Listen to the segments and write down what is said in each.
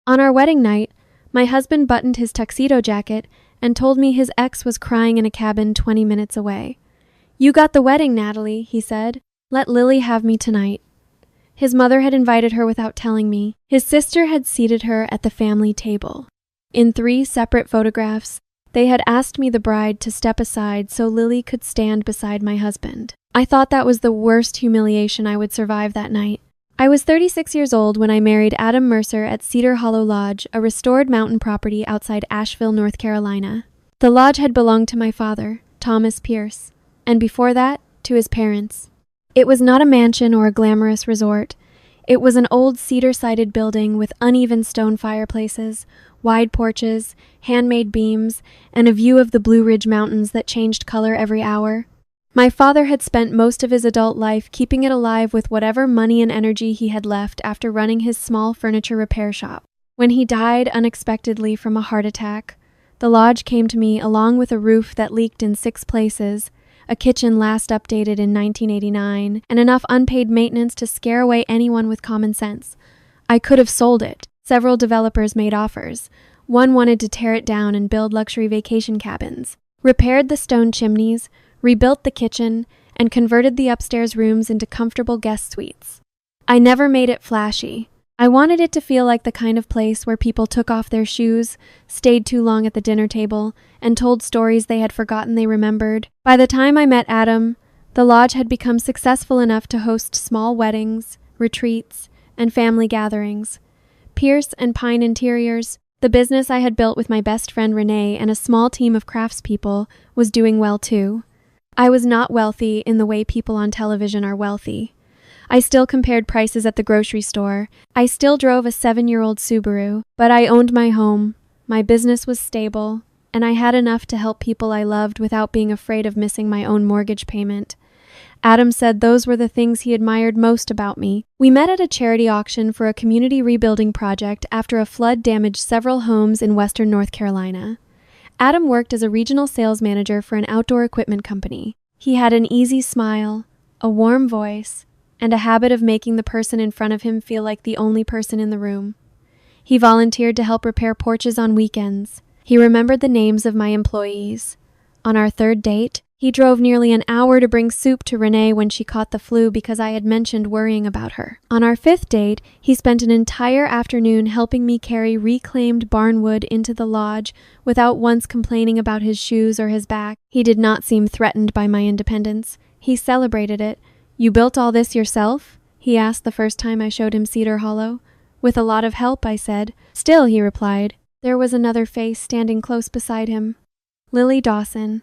On our wedding night, my husband buttoned his tuxedo jacket and told me his ex was crying in a cabin 20 minutes away. "You got the wedding, Natalie," he said. "Let Lily have me tonight." His mother had invited her without telling me. His sister had seated her at the family table. In 3 separate photographs, they had asked me, the bride, to step aside so Lily could stand beside my husband. I thought that was the worst humiliation I would survive that night. I was 36 years old when I married Adam Mercer at Cedar Hollow Lodge, a restored mountain property outside Asheville, North Carolina. The lodge had belonged to my father, Thomas Pierce, and before that, to his parents. It was not a mansion or a glamorous resort. It was an old cedar-sided building with uneven stone fireplaces, wide porches, handmade beams, and a view of the Blue Ridge Mountains that changed color every hour. My father had spent most of his adult life keeping it alive with whatever money and energy he had left after running his small furniture repair shop. When he died unexpectedly from a heart attack, the lodge came to me along with a roof that leaked in 6 places, a kitchen last updated in 1989, and enough unpaid maintenance to scare away anyone with common sense. I could have sold it. Several developers made offers. One wanted to tear it down and build luxury vacation cabins, repaired the stone chimneys, rebuilt the kitchen, and converted the upstairs rooms into comfortable guest suites. I never made it flashy. I wanted it to feel like the kind of place where people took off their shoes, stayed too long at the dinner table, and told stories they had forgotten they remembered. By the time I met Adam, the lodge had become successful enough to host small weddings, retreats, and family gatherings. Pierce and Pine Interiors, the business I had built with my best friend Renee and a small team of craftspeople, was doing well too. I was not wealthy in the way people on television are wealthy. I still compared prices at the grocery store. I still drove a 7-year-old Subaru, but I owned my home. My business was stable, and I had enough to help people I loved without being afraid of missing my own mortgage payment. Adam said those were the things he admired most about me. We met at a charity auction for a community rebuilding project after a flood damaged several homes in western North Carolina. Adam worked as a regional sales manager for an outdoor equipment company. He had an easy smile, a warm voice, and a habit of making the person in front of him feel like the only person in the room. He volunteered to help repair porches on weekends. He remembered the names of my employees. On our 3rd date, he drove nearly an hour to bring soup to Renee when she caught the flu because I had mentioned worrying about her. On our 5th date, he spent an entire afternoon helping me carry reclaimed barnwood into the lodge without once complaining about his shoes or his back. He did not seem threatened by my independence. He celebrated it. "You built all this yourself?" he asked the first time I showed him Cedar Hollow. "With a lot of help," I said. "Still," he replied. There was another face standing close beside him. Lily Dawson.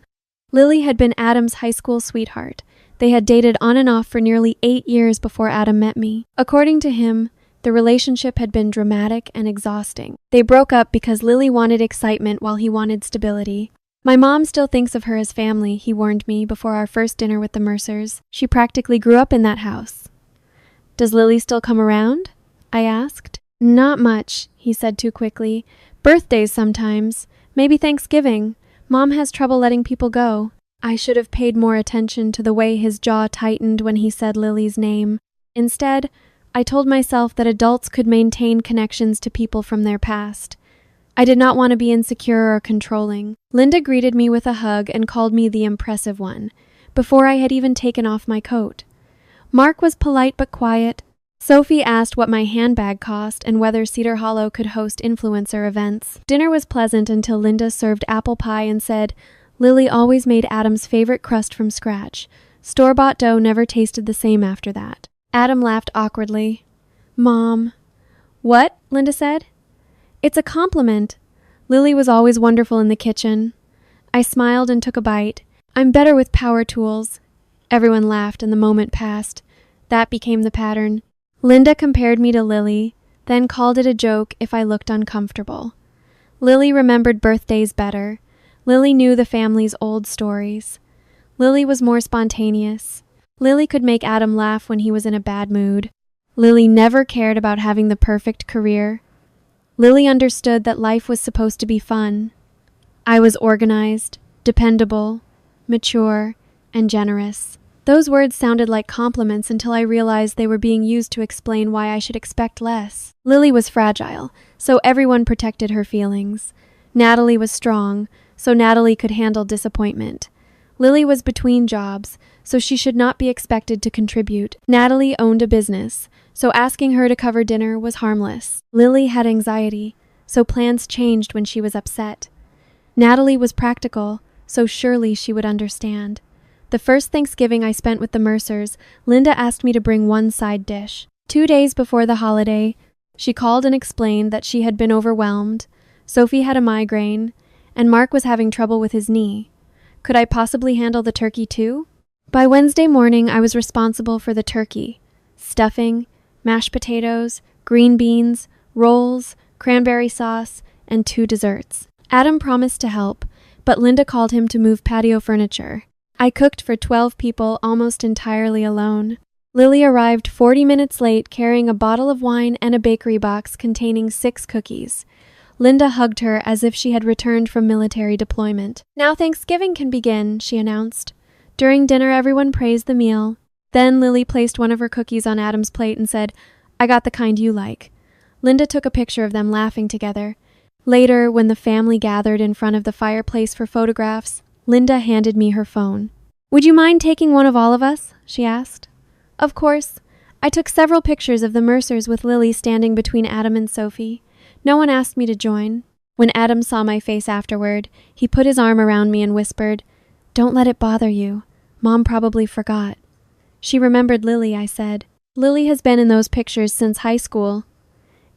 Lily had been Adam's high school sweetheart. They had dated on and off for nearly 8 years before Adam met me. According to him, the relationship had been dramatic and exhausting. They broke up because Lily wanted excitement while he wanted stability. "My mom still thinks of her as family," he warned me before our first dinner with the Mercers. "She practically grew up in that house." "Does Lily still come around?" I asked. "Not much," he said too quickly. "Birthdays sometimes. Maybe Thanksgiving. Mom has trouble letting people go." I should have paid more attention to the way his jaw tightened when he said Lily's name. Instead, I told myself that adults could maintain connections to people from their past. I did not want to be insecure or controlling. Linda greeted me with a hug and called me the impressive one, before I had even taken off my coat. Mark was polite but quiet. Sophie asked what my handbag cost and whether Cedar Hollow could host influencer events. Dinner was pleasant until Linda served apple pie and said, Lily always made Adam's favorite crust from scratch. Store-bought dough never tasted the same after that. Adam laughed awkwardly. "Mom." "What?" Linda said. "It's a compliment. Lily was always wonderful in the kitchen." I smiled and took a bite. "I'm better with power tools." Everyone laughed and the moment passed. That became the pattern. Linda compared me to Lily, then called it a joke if I looked uncomfortable. Lily remembered birthdays better. Lily knew the family's old stories. Lily was more spontaneous. Lily could make Adam laugh when he was in a bad mood. Lily never cared about having the perfect career. Lily understood that life was supposed to be fun. I was organized, dependable, mature, and generous. Those words sounded like compliments until I realized they were being used to explain why I should expect less. Lily was fragile, so everyone protected her feelings. Natalie was strong, so Natalie could handle disappointment. Lily was between jobs, so she should not be expected to contribute. Natalie owned a business, so asking her to cover dinner was harmless. Lily had anxiety, so plans changed when she was upset. Natalie was practical, so surely she would understand. The first Thanksgiving I spent with the Mercers, Linda asked me to bring one side dish. 2 days before the holiday, she called and explained that she had been overwhelmed, Sophie had a migraine, and Mark was having trouble with his knee. Could I possibly handle the turkey too? By Wednesday morning, I was responsible for the turkey, stuffing, mashed potatoes, green beans, rolls, cranberry sauce, and 2 desserts. Adam promised to help, but Linda called him to move patio furniture. I cooked for 12 people almost entirely alone. Lily arrived 40 minutes late carrying a bottle of wine and a bakery box containing 6 cookies. Linda hugged her as if she had returned from military deployment. "Now Thanksgiving can begin," she announced. During dinner, everyone praised the meal. Then Lily placed one of her cookies on Adam's plate and said, "I got the kind you like." Linda took a picture of them laughing together. Later, when the family gathered in front of the fireplace for photographs, Linda handed me her phone. "Would you mind taking one of all of us?" she asked. Of course. I took several pictures of the Mercers with Lily standing between Adam and Sophie. No one asked me to join. When Adam saw my face afterward, he put his arm around me and whispered, "Don't let it bother you. Mom probably forgot." "She remembered Lily," I said. "Lily has been in those pictures since high school."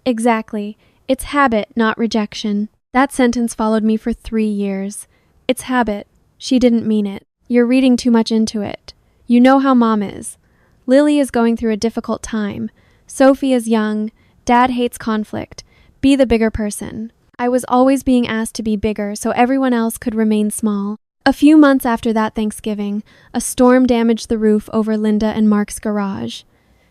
Exactly. It's habit, not rejection. That sentence followed me for 3 years. It's habit. She didn't mean it. You're reading too much into it. You know how Mom is. Lily is going through a difficult time. Sophie is young. Dad hates conflict. Be the bigger person. I was always being asked to be bigger so everyone else could remain small. A few months after that Thanksgiving, a storm damaged the roof over Linda and Mark's garage.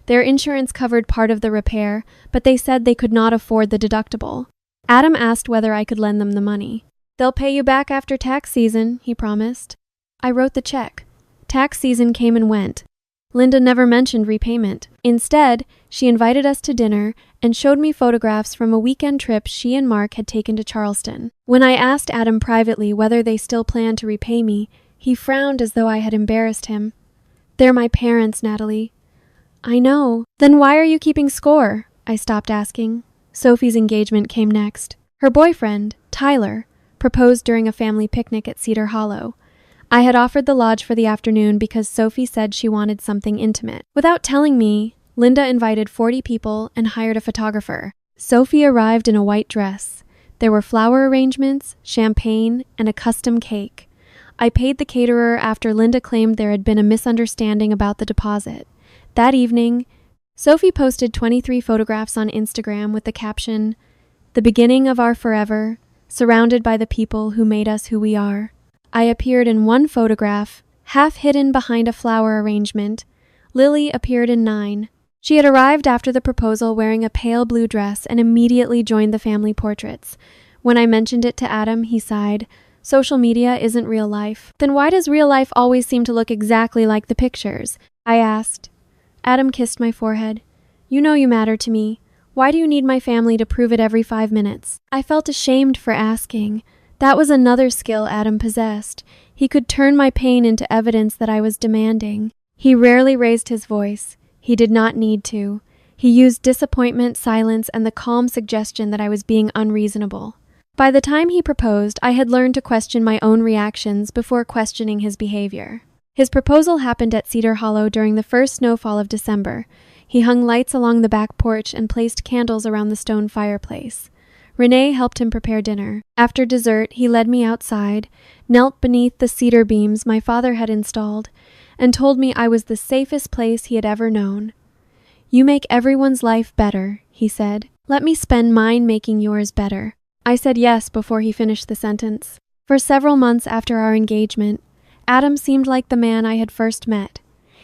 Their insurance covered part of the repair, but they said they could not afford the deductible. Adam asked whether I could lend them the money. "They'll pay you back after tax season," he promised. I wrote the check. Tax season came and went. Linda never mentioned repayment. Instead, she invited us to dinner and showed me photographs from a weekend trip she and Mark had taken to Charleston. When I asked Adam privately whether they still planned to repay me, he frowned as though I had embarrassed him. "They're my parents, Natalie." "I know. Then why are you keeping score?" I stopped asking. Sophie's engagement came next. Her boyfriend, Tyler, proposed during a family picnic at Cedar Hollow. I had offered the lodge for the afternoon because Sophie said she wanted something intimate. Without telling me, Linda invited 40 people and hired a photographer. Sophie arrived in a white dress. There were flower arrangements, champagne, and a custom cake. I paid the caterer after Linda claimed there had been a misunderstanding about the deposit. That evening, Sophie posted 23 photographs on Instagram with the caption, "The beginning of our forever, surrounded by the people who made us who we are." I appeared in 1 photograph, half hidden behind a flower arrangement. Lily appeared in 9. She had arrived after the proposal wearing a pale blue dress and immediately joined the family portraits. When I mentioned it to Adam, he sighed, "Social media isn't real life." "Then why does real life always seem to look exactly like the pictures?" I asked. Adam kissed my forehead. "You know you matter to me. Why do you need my family to prove it every 5 minutes?" I felt ashamed for asking. That was another skill Adam possessed. He could turn my pain into evidence that I was demanding. He rarely raised his voice. He did not need to. He used disappointment, silence, and the calm suggestion that I was being unreasonable. By the time he proposed, I had learned to question my own reactions before questioning his behavior. His proposal happened at Cedar Hollow during the first snowfall of December. He hung lights along the back porch and placed candles around the stone fireplace. Renee helped him prepare dinner. After dessert, he led me outside, knelt beneath the cedar beams my father had installed, and told me I was the safest place he had ever known. "You make everyone's life better," he said. "Let me spend mine making yours better." I said yes before he finished the sentence. For several months after our engagement, Adam seemed like the man I had first met.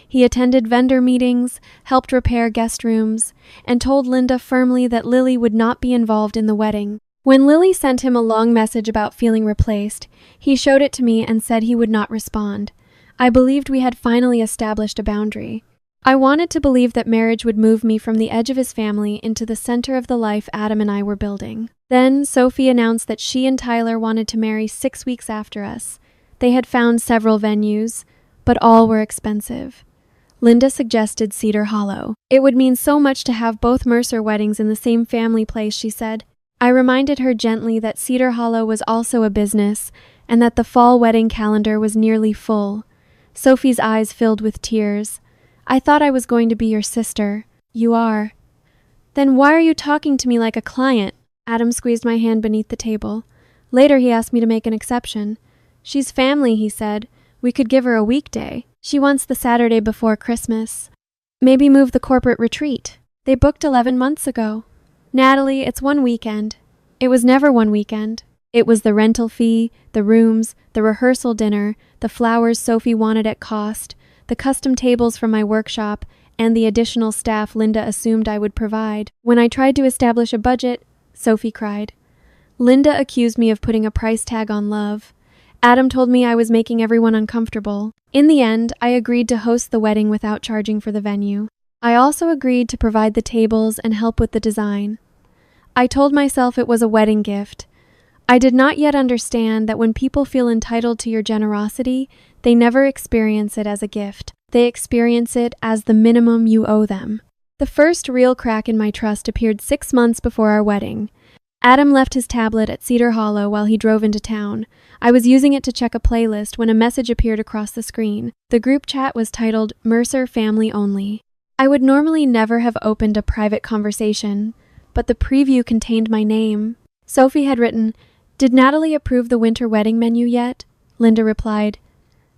He attended vendor meetings, helped repair guest rooms, and told Linda firmly that Lily would not be involved in the wedding. When Lily sent him a long message about feeling replaced, he showed it to me and said he would not respond. I believed we had finally established a boundary. I wanted to believe that marriage would move me from the edge of his family into the center of the life Adam and I were building. Then Sophie announced that she and Tyler wanted to marry 6 weeks after us. They had found several venues, but all were expensive. Linda suggested Cedar Hollow. It would mean so much to have both Mercer weddings in the same family place, she said. I reminded her gently that Cedar Hollow was also a business and that the fall wedding calendar was nearly full. Sophie's eyes filled with tears. I thought I was going to be your sister. You are. Then why are you talking to me like a client? Adam squeezed my hand beneath the table. Later he asked me to make an exception. She's family, he said. We could give her a weekday. She wants the Saturday before Christmas. Maybe move the corporate retreat. They booked 11 months ago. Natalie, it's one weekend. It was never one weekend. It was the rental fee, the rooms, the rehearsal dinner, the flowers Sophie wanted at cost, the custom tables from my workshop, and the additional staff Linda assumed I would provide. When I tried to establish a budget, Sophie cried. Linda accused me of putting a price tag on love. Adam told me I was making everyone uncomfortable. In the end, I agreed to host the wedding without charging for the venue. I also agreed to provide the tables and help with the design. I told myself it was a wedding gift. I did not yet understand that when people feel entitled to your generosity, they never experience it as a gift. They experience it as the minimum you owe them. The first real crack in my trust appeared 6 months before our wedding. Adam left his tablet at Cedar Hollow while he drove into town. I was using it to check a playlist when a message appeared across the screen. The group chat was titled Mercer Family Only. I would normally never have opened a private conversation, but the preview contained my name. Sophie had written, "Did Natalie approve the winter wedding menu yet?" Linda replied,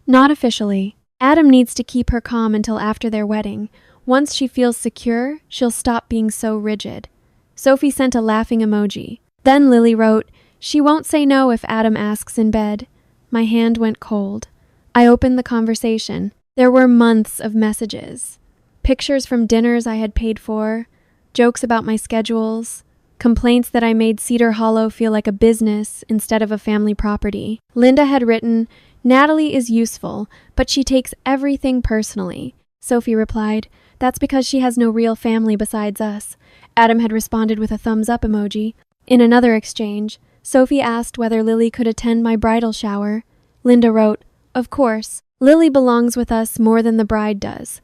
"Not officially. Adam needs to keep her calm until after their wedding. Once she feels secure, she'll stop being so rigid." Sophie sent a laughing emoji. Then Lily wrote, "She won't say no if Adam asks in bed." My hand went cold. I opened the conversation. There were months of messages. Pictures from dinners I had paid for, jokes about my schedules, complaints that I made Cedar Hollow feel like a business instead of a family property. Linda had written, "Natalie is useful, but she takes everything personally." Sophie replied, "That's because she has no real family besides us." Adam had responded with a thumbs up emoji. In another exchange, Sophie asked whether Lily could attend my bridal shower. Linda wrote, "Of course. Lily belongs with us more than the bride does."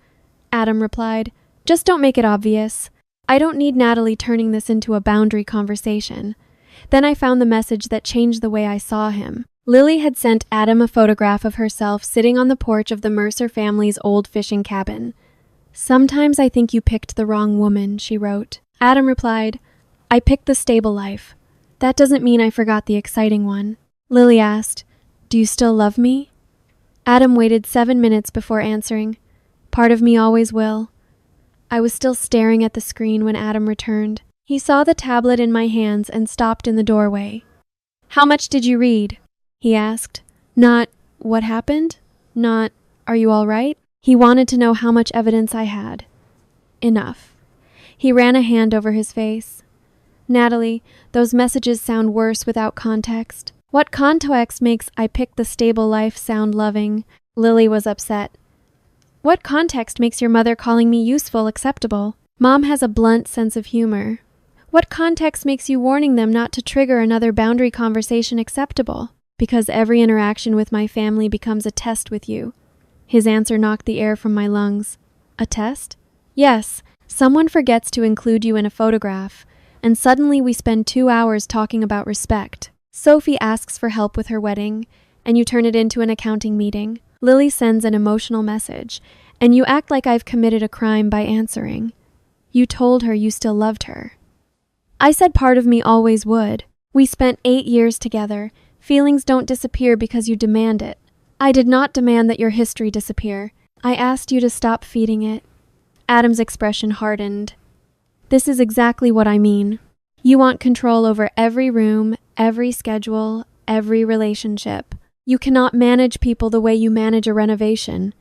Adam replied, "Just don't make it obvious. I don't need Natalie turning this into a boundary conversation." Then I found the message that changed the way I saw him. Lily had sent Adam a photograph of herself sitting on the porch of the Mercer family's old fishing cabin. "Sometimes I think you picked the wrong woman," she wrote. Adam replied, "I picked the stable life. That doesn't mean I forgot the exciting one." Lily asked, "Do you still love me?" Adam waited 7 minutes before answering, "Part of me always will." I was still staring at the screen when Adam returned. He saw the tablet in my hands and stopped in the doorway. "How much did you read?" he asked. Not, "What happened?" Not, "Are you all right?" He wanted to know how much evidence I had. Enough. He ran a hand over his face. "Natalie, those messages sound worse without context. What context makes 'I picked the stable life' sound loving?" Lily was upset. "What context makes your mother calling me useful acceptable? Mom has a blunt sense of humor. What context makes you warning them not to trigger another boundary conversation acceptable? Because every interaction with my family becomes a test with you." His answer knocked the air from my lungs. "A test?" "Yes. Someone forgets to include you in a photograph, and suddenly we spend 2 hours talking about respect. Sophie asks for help with her wedding, and you turn it into an accounting meeting. Lily sends an emotional message, and you act like I've committed a crime by answering. You told her you still loved her." I said part of me always would. We spent 8 years together. Feelings don't disappear because you demand it. I did not demand that your history disappear. I asked you to stop feeding it. Adam's expression hardened. "This is exactly what I mean. You want control over every room, every schedule, every relationship. You cannot manage people the way you manage a renovation.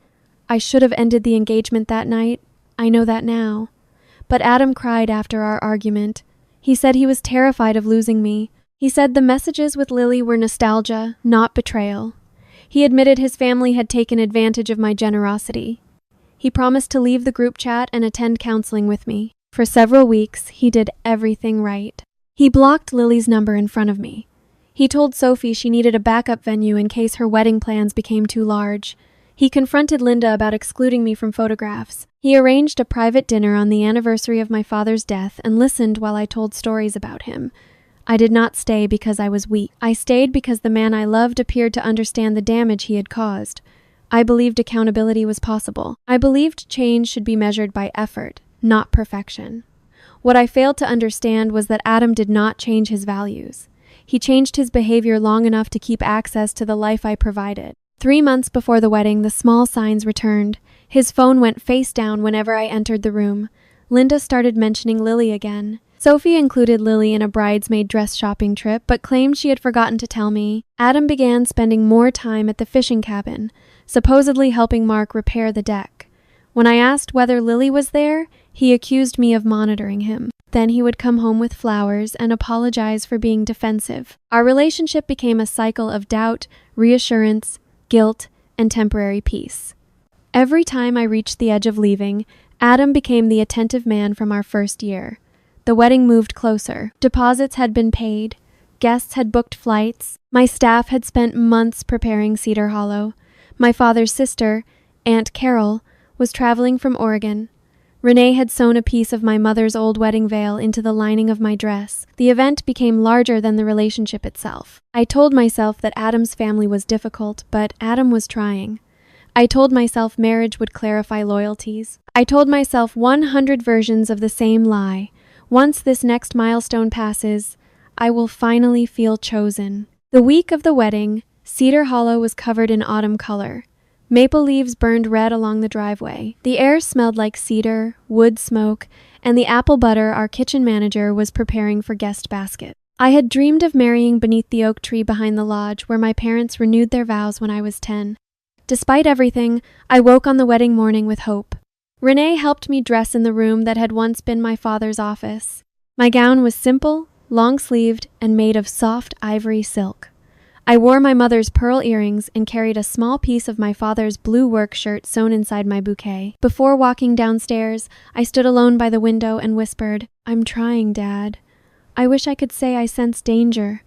I should have ended the engagement that night. I know that now. But Adam cried after our argument. He said he was terrified of losing me. He said the messages with Lily were nostalgia, not betrayal. He admitted his family had taken advantage of my generosity. He promised to leave the group chat and attend counseling with me. For several weeks, he did everything right. He blocked Lily's number in front of me. He told Sophie she needed a backup venue in case her wedding plans became too large. He confronted Linda about excluding me from photographs. He arranged a private dinner on the anniversary of my father's death and listened while I told stories about him. I did not stay because I was weak. I stayed because the man I loved appeared to understand the damage he had caused. I believed accountability was possible. I believed change should be measured by effort, not perfection. What I failed to understand was that Adam did not change his values. He changed his behavior long enough to keep access to the life I provided. 3 months before the wedding, the small signs returned. His phone went face down whenever I entered the room. Linda started mentioning Lily again. Sophie included Lily in a bridesmaid dress shopping trip, but claimed she had forgotten to tell me. Adam began spending more time at the fishing cabin, supposedly helping Mark repair the deck. When I asked whether Lily was there, he accused me of monitoring him. Then he would come home with flowers and apologize for being defensive. Our relationship became a cycle of doubt, reassurance, guilt, and temporary peace. Every time I reached the edge of leaving, Adam became the attentive man from our first year. The wedding moved closer. Deposits had been paid. Guests had booked flights. My staff had spent months preparing Cedar Hollow. My father's sister, Aunt Carol, was traveling from Oregon. Renee had sewn a piece of my mother's old wedding veil into the lining of my dress. The event became larger than the relationship itself. I told myself that Adam's family was difficult, but Adam was trying. I told myself marriage would clarify loyalties. I told myself 100 versions of the same lie. Once this next milestone passes, I will finally feel chosen. The week of the wedding, Cedar Hollow was covered in autumn color. Maple leaves burned red along the driveway. The air smelled like cedar, wood smoke, and the apple butter our kitchen manager was preparing for guest basket. I had dreamed of marrying beneath the oak tree behind the lodge where my parents renewed their vows when I was 10. Despite everything, I woke on the wedding morning with hope. Renee helped me dress in the room that had once been my father's office. My gown was simple, long-sleeved, and made of soft ivory silk. I wore my mother's pearl earrings and carried a small piece of my father's blue work shirt sewn inside my bouquet. Before walking downstairs, I stood alone by the window and whispered, "I'm trying, Dad." I wish I could say I sensed danger.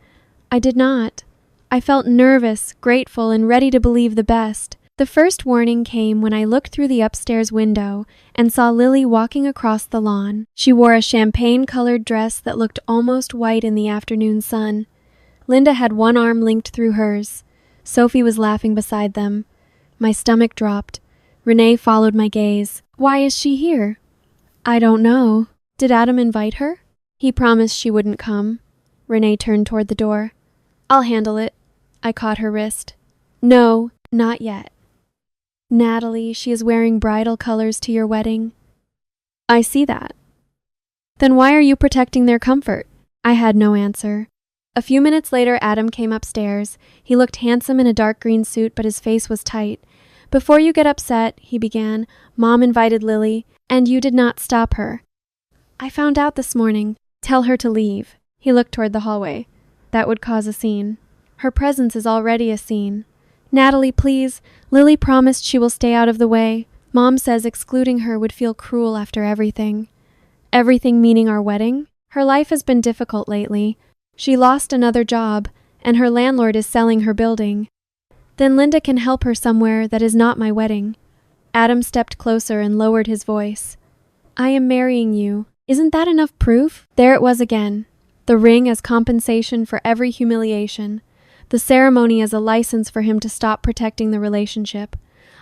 I did not. I felt nervous, grateful, and ready to believe the best. The first warning came when I looked through the upstairs window and saw Lily walking across the lawn. She wore a champagne-colored dress that looked almost white in the afternoon sun. Linda had one arm linked through hers. Sophie was laughing beside them. My stomach dropped. Renee followed my gaze. "Why is she here?" "I don't know." "Did Adam invite her?" "He promised she wouldn't come." Renee turned toward the door. "I'll handle it." I caught her wrist. "No, not yet." "Natalie, she is wearing bridal colors to your wedding." "I see that." "Then why are you protecting their comfort?" I had no answer. A few minutes later, Adam came upstairs. He looked handsome in a dark green suit, but his face was tight. "Before you get upset," he began, "Mom invited Lily, and you did not stop her." "I found out this morning. Tell her to leave." He looked toward the hallway. "That would cause a scene." "Her presence is already a scene." "Natalie, please. Lily promised she will stay out of the way. Mom says excluding her would feel cruel after everything." "Everything meaning our wedding?" "Her life has been difficult lately. She lost another job, and her landlord is selling her building." "Then Linda can help her somewhere that is not my wedding." Adam stepped closer and lowered his voice. "I am marrying you. Isn't that enough proof?" There it was again. The ring as compensation for every humiliation. The ceremony as a license for him to stop protecting the relationship.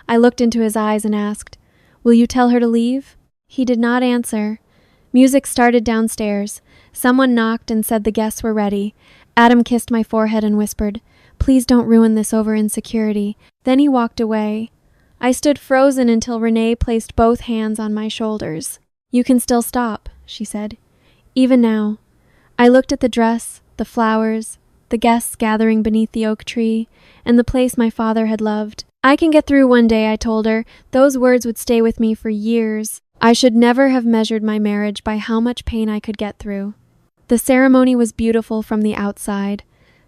I looked into his eyes and asked, "Will you tell her to leave?" He did not answer. Music started downstairs. Someone knocked and said the guests were ready. Adam kissed my forehead and whispered, "Please don't ruin this over insecurity." Then he walked away. I stood frozen until Renee placed both hands on my shoulders. "You can still stop," she said. "Even now." I looked at the dress, the flowers, the guests gathering beneath the oak tree, and the place my father had loved. "I can get through one day," I told her. Those words would stay with me for years. I should never have measured my marriage by how much pain I could get through. The ceremony was beautiful from the outside.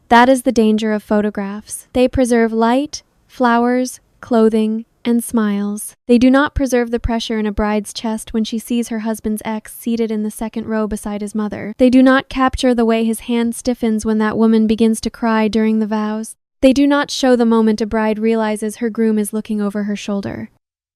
That is the danger of photographs. They preserve light, flowers, clothing, and smiles. They do not preserve the pressure in a bride's chest when she sees her husband's ex seated in the second row beside his mother. They do not capture the way his hand stiffens when that woman begins to cry during the vows. They do not show the moment a bride realizes her groom is looking over her shoulder.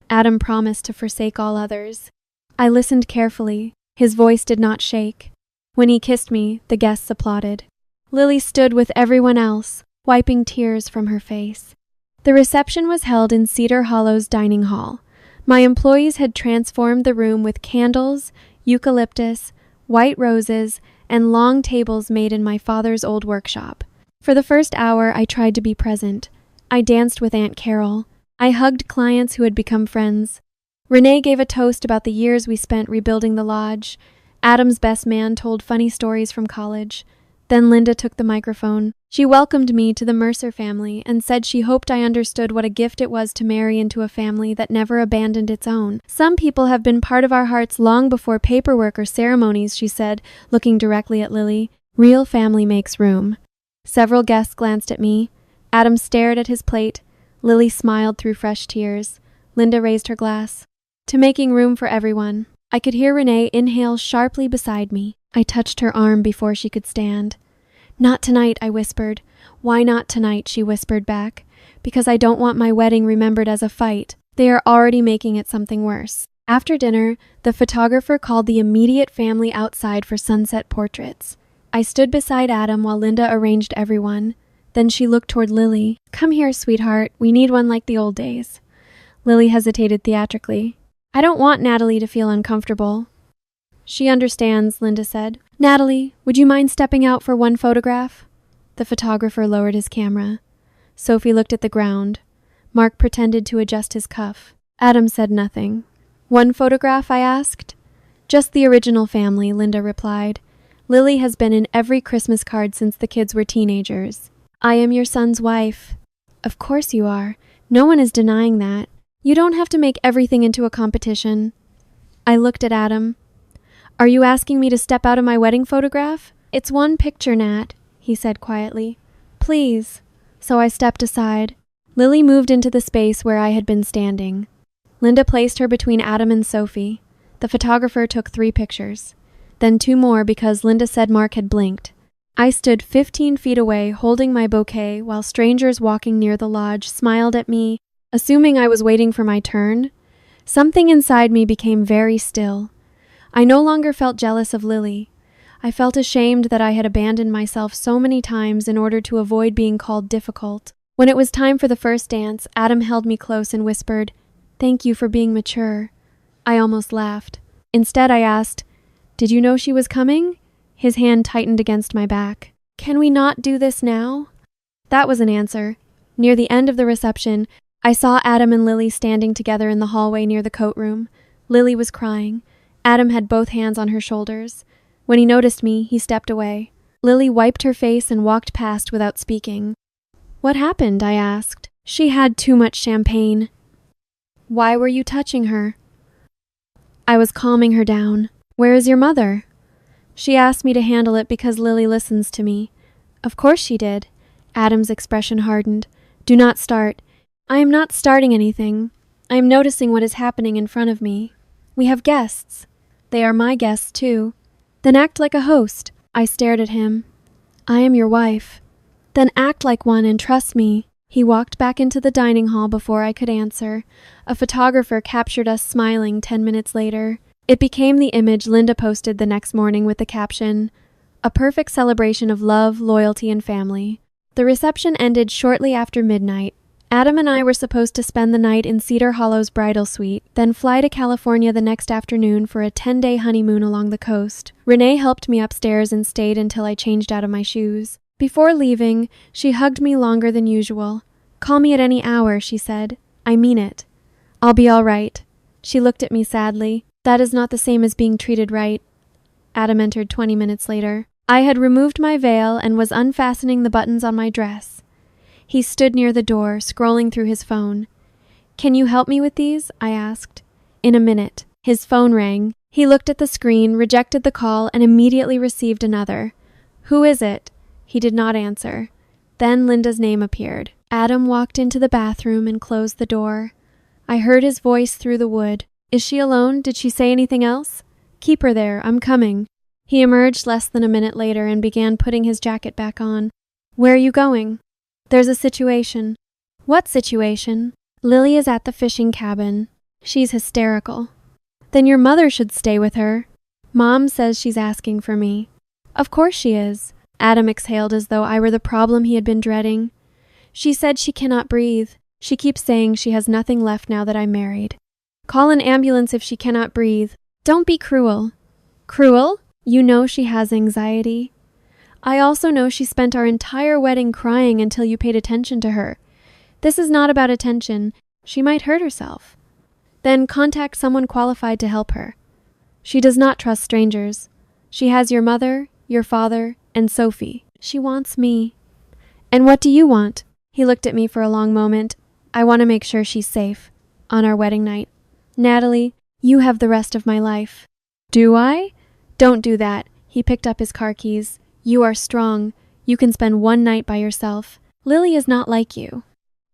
Adam promised to forsake all others. I listened carefully. His voice did not shake. When he kissed me, the guests applauded. Lily stood with everyone else, wiping tears from her face. The reception was held in Cedar Hollow's dining hall. My employees had transformed the room with candles, eucalyptus, white roses, and long tables made in my father's old workshop. For the first hour, I tried to be present. I danced with Aunt Carol. I hugged clients who had become friends. Renee gave a toast about the years we spent rebuilding the lodge. Adam's best man told funny stories from college. Then Linda took the microphone. She welcomed me to the Mercer family and said she hoped I understood what a gift it was to marry into a family that never abandoned its own. Some people have been part of our hearts long before paperwork or ceremonies, she said, looking directly at Lily. Real family makes room. Several guests glanced at me. Adam stared at his plate. Lily smiled through fresh tears. Linda raised her glass. To making room for everyone. I could hear Renee inhale sharply beside me. I touched her arm before she could stand. Not tonight, I whispered. Why not tonight, she whispered back. Because I don't want my wedding remembered as a fight. They are already making it something worse. After dinner, the photographer called the immediate family outside for sunset portraits. I stood beside Adam while Linda arranged everyone. Then she looked toward Lily. Come here, sweetheart. We need one like the old days. Lily hesitated theatrically. I don't want Natalie to feel uncomfortable. She understands, Linda said. Natalie, would you mind stepping out for one photograph? The photographer lowered his camera. Sophie looked at the ground. Mark pretended to adjust his cuff. Adam said nothing. One photograph, I asked. Just the original family, Linda replied. Lily has been in every Christmas card since the kids were teenagers. I am your son's wife. Of course you are. No one is denying that. You don't have to make everything into a competition. I looked at Adam. Are you asking me to step out of my wedding photograph? It's one picture, Nat, he said quietly. Please. So I stepped aside. Lily moved into the space where I had been standing. Linda placed her between Adam and Sophie. The photographer took 3 pictures. Then 2 more because Linda said Mark had blinked. I stood 15 feet away holding my bouquet while strangers walking near the lodge smiled at me, assuming I was waiting for my turn. Something inside me became very still. I no longer felt jealous of Lily. I felt ashamed that I had abandoned myself so many times in order to avoid being called difficult. When it was time for the first dance, Adam held me close and whispered, "Thank you for being mature." I almost laughed. Instead, I asked, "Did you know she was coming?" His hand tightened against my back. "Can we not do this now?" That was an answer. Near the end of the reception, I saw Adam and Lily standing together in the hallway near the coat room. Lily was crying. Adam had both hands on her shoulders. When he noticed me, he stepped away. Lily wiped her face and walked past without speaking. What happened? I asked. She had too much champagne. Why were you touching her? I was calming her down. Where is your mother? She asked me to handle it because Lily listens to me. Of course she did. Adam's expression hardened. Do not start. I am not starting anything. I am noticing what is happening in front of me. We have guests. They are my guests, too. Then act like a host. I stared at him. I am your wife. Then act like one and trust me. He walked back into the dining hall before I could answer. A photographer captured us smiling 10 minutes later. It became the image Linda posted the next morning with the caption, "A perfect celebration of love, loyalty, and family." The reception ended shortly after midnight. Adam and I were supposed to spend the night in Cedar Hollow's bridal suite, then fly to California the next afternoon for a 10-day honeymoon along the coast. Renee helped me upstairs and stayed until I changed out of my shoes. Before leaving, she hugged me longer than usual. Call me at any hour, she said. I mean it. I'll be all right. She looked at me sadly. That is not the same as being treated right. Adam entered 20 minutes later. I had removed my veil and was unfastening the buttons on my dress. He stood near the door, scrolling through his phone. Can you help me with these? I asked. In a minute. His phone rang. He looked at the screen, rejected the call, and immediately received another. Who is it? He did not answer. Then Linda's name appeared. Adam walked into the bathroom and closed the door. I heard his voice through the wood. Is she alone? Did she say anything else? Keep her there. I'm coming. He emerged less than a minute later and began putting his jacket back on. Where are you going? There's a situation. What situation? Lily is at the fishing cabin. She's hysterical. Then your mother should stay with her. Mom says she's asking for me. Of course she is. Adam exhaled as though I were the problem he had been dreading. She said she cannot breathe. She keeps saying she has nothing left now that I'm married. Call an ambulance if she cannot breathe. Don't be cruel. Cruel? You know she has anxiety. I also know she spent our entire wedding crying until you paid attention to her. This is not about attention. She might hurt herself. Then contact someone qualified to help her. She does not trust strangers. She has your mother, your father, and Sophie. She wants me. And what do you want? He looked at me for a long moment. I want to make sure she's safe. On our wedding night. Natalie, you have the rest of my life. Do I? Don't do that. He picked up his car keys. You are strong. You can spend one night by yourself. Lily is not like you.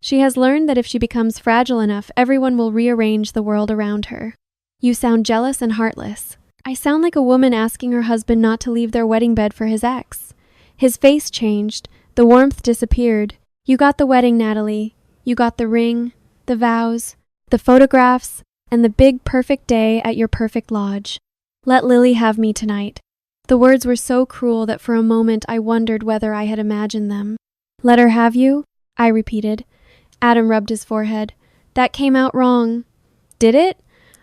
She has learned that if she becomes fragile enough, everyone will rearrange the world around her. You sound jealous and heartless. I sound like a woman asking her husband not to leave their wedding bed for his ex. His face changed. The warmth disappeared. You got the wedding, Natalie. You got the ring, the vows, the photographs, and the big perfect day at your perfect lodge. Let Lily have me tonight. The words were so cruel that for a moment I wondered whether I had imagined them. Let her have you? I repeated. Adam rubbed his forehead. That came out wrong. Did it?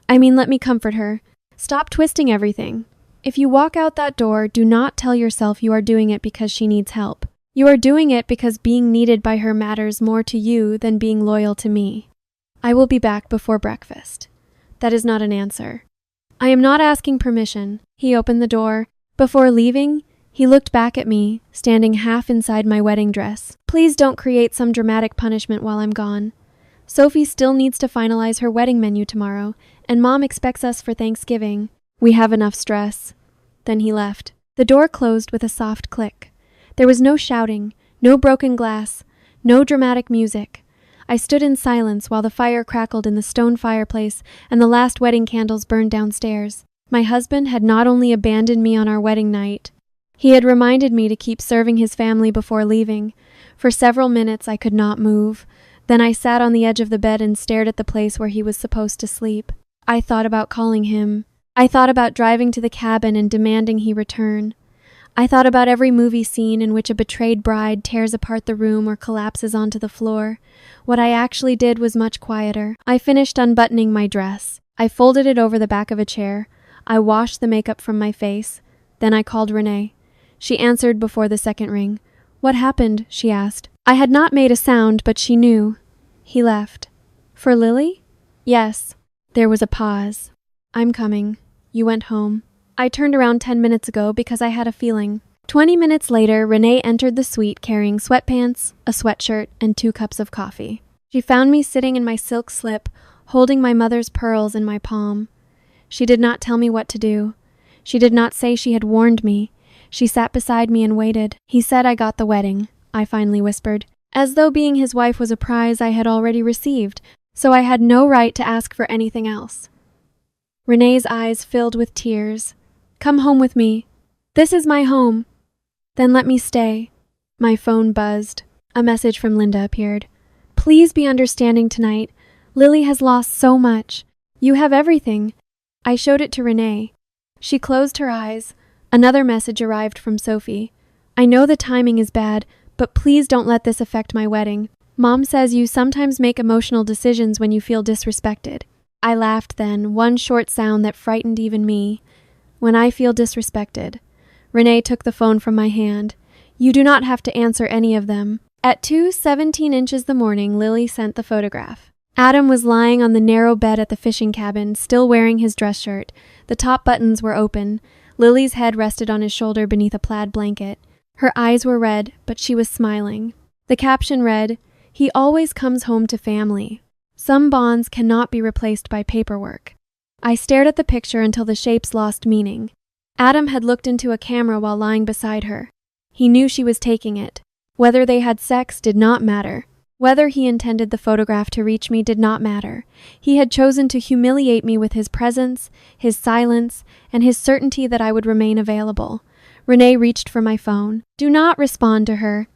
I mean, let me comfort her. Stop twisting everything. If you walk out that door, do not tell yourself you are doing it because she needs help. You are doing it because being needed by her matters more to you than being loyal to me. I will be back before breakfast. That is not an answer. I am not asking permission. He opened the door. Before leaving, he looked back at me, standing half inside my wedding dress. Please don't create some dramatic punishment while I'm gone. Sophie still needs to finalize her wedding menu tomorrow, and Mom expects us for Thanksgiving. We have enough stress. Then he left. The door closed with a soft click. There was no shouting, no broken glass, no dramatic music. I stood in silence while the fire crackled in the stone fireplace and the last wedding candles burned downstairs. My husband had not only abandoned me on our wedding night, he had reminded me to keep serving his family before leaving. For several minutes I could not move. Then I sat on the edge of the bed and stared at the place where he was supposed to sleep. I thought about calling him. I thought about driving to the cabin and demanding he return. I thought about every movie scene in which a betrayed bride tears apart the room or collapses onto the floor. What I actually did was much quieter. I finished unbuttoning my dress. I folded it over the back of a chair. I washed the makeup from my face. Then I called Renee. She answered before the second ring. What happened? She asked. I had not made a sound, but she knew. He left. For Lily? Yes. There was a pause. I'm coming. You went home. I turned around 10 minutes ago because I had a feeling. 20 minutes later, Renee entered the suite carrying sweatpants, a sweatshirt, and 2 cups of coffee. She found me sitting in my silk slip, holding my mother's pearls in my palm. She did not tell me what to do. She did not say she had warned me. She sat beside me and waited. He said I got the wedding, I finally whispered, as though being his wife was a prize I had already received, so I had no right to ask for anything else. Renee's eyes filled with tears. Come home with me. This is my home. Then let me stay. My phone buzzed. A message from Linda appeared. Please be understanding tonight. Lily has lost so much. You have everything. I showed it to Renee. She closed her eyes. Another message arrived from Sophie. I know the timing is bad, but please don't let this affect my wedding. Mom says you sometimes make emotional decisions when you feel disrespected. I laughed then, one short sound that frightened even me. When I feel disrespected. Renee took the phone from my hand. You do not have to answer any of them. At 2:17 inches the morning, Lily sent the photograph. Adam was lying on the narrow bed at the fishing cabin, still wearing his dress shirt. The top buttons were open. Lily's head rested on his shoulder beneath a plaid blanket. Her eyes were red, but she was smiling. The caption read, He always comes home to family. Some bonds cannot be replaced by paperwork. I stared at the picture until the shapes lost meaning. Adam had looked into a camera while lying beside her. He knew she was taking it. Whether they had sex did not matter. Whether he intended the photograph to reach me did not matter. He had chosen to humiliate me with his presence, his silence, and his certainty that I would remain available. Renee reached for my phone. Do not respond to her.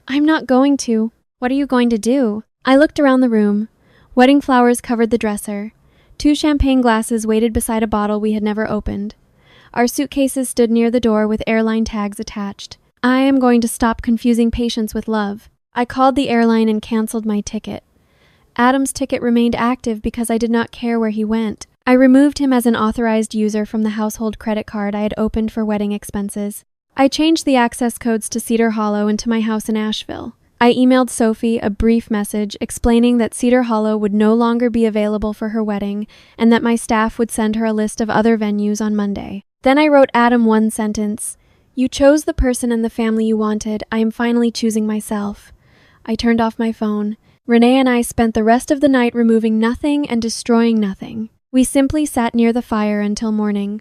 I'm not going to. What are you going to do? I looked around the room. Wedding flowers covered the dresser. 2 champagne glasses waited beside a bottle we had never opened. Our suitcases stood near the door with airline tags attached. I am going to stop confusing patience with love. I called the airline and canceled my ticket. Adam's ticket remained active because I did not care where he went. I removed him as an authorized user from the household credit card I had opened for wedding expenses. I changed the access codes to Cedar Hollow and to my house in Asheville. I emailed Sophie a brief message explaining that Cedar Hollow would no longer be available for her wedding and that my staff would send her a list of other venues on Monday. Then I wrote Adam one sentence. You chose the person and the family you wanted. I am finally choosing myself. I turned off my phone. Renee and I spent the rest of the night removing nothing and destroying nothing. We simply sat near the fire until morning.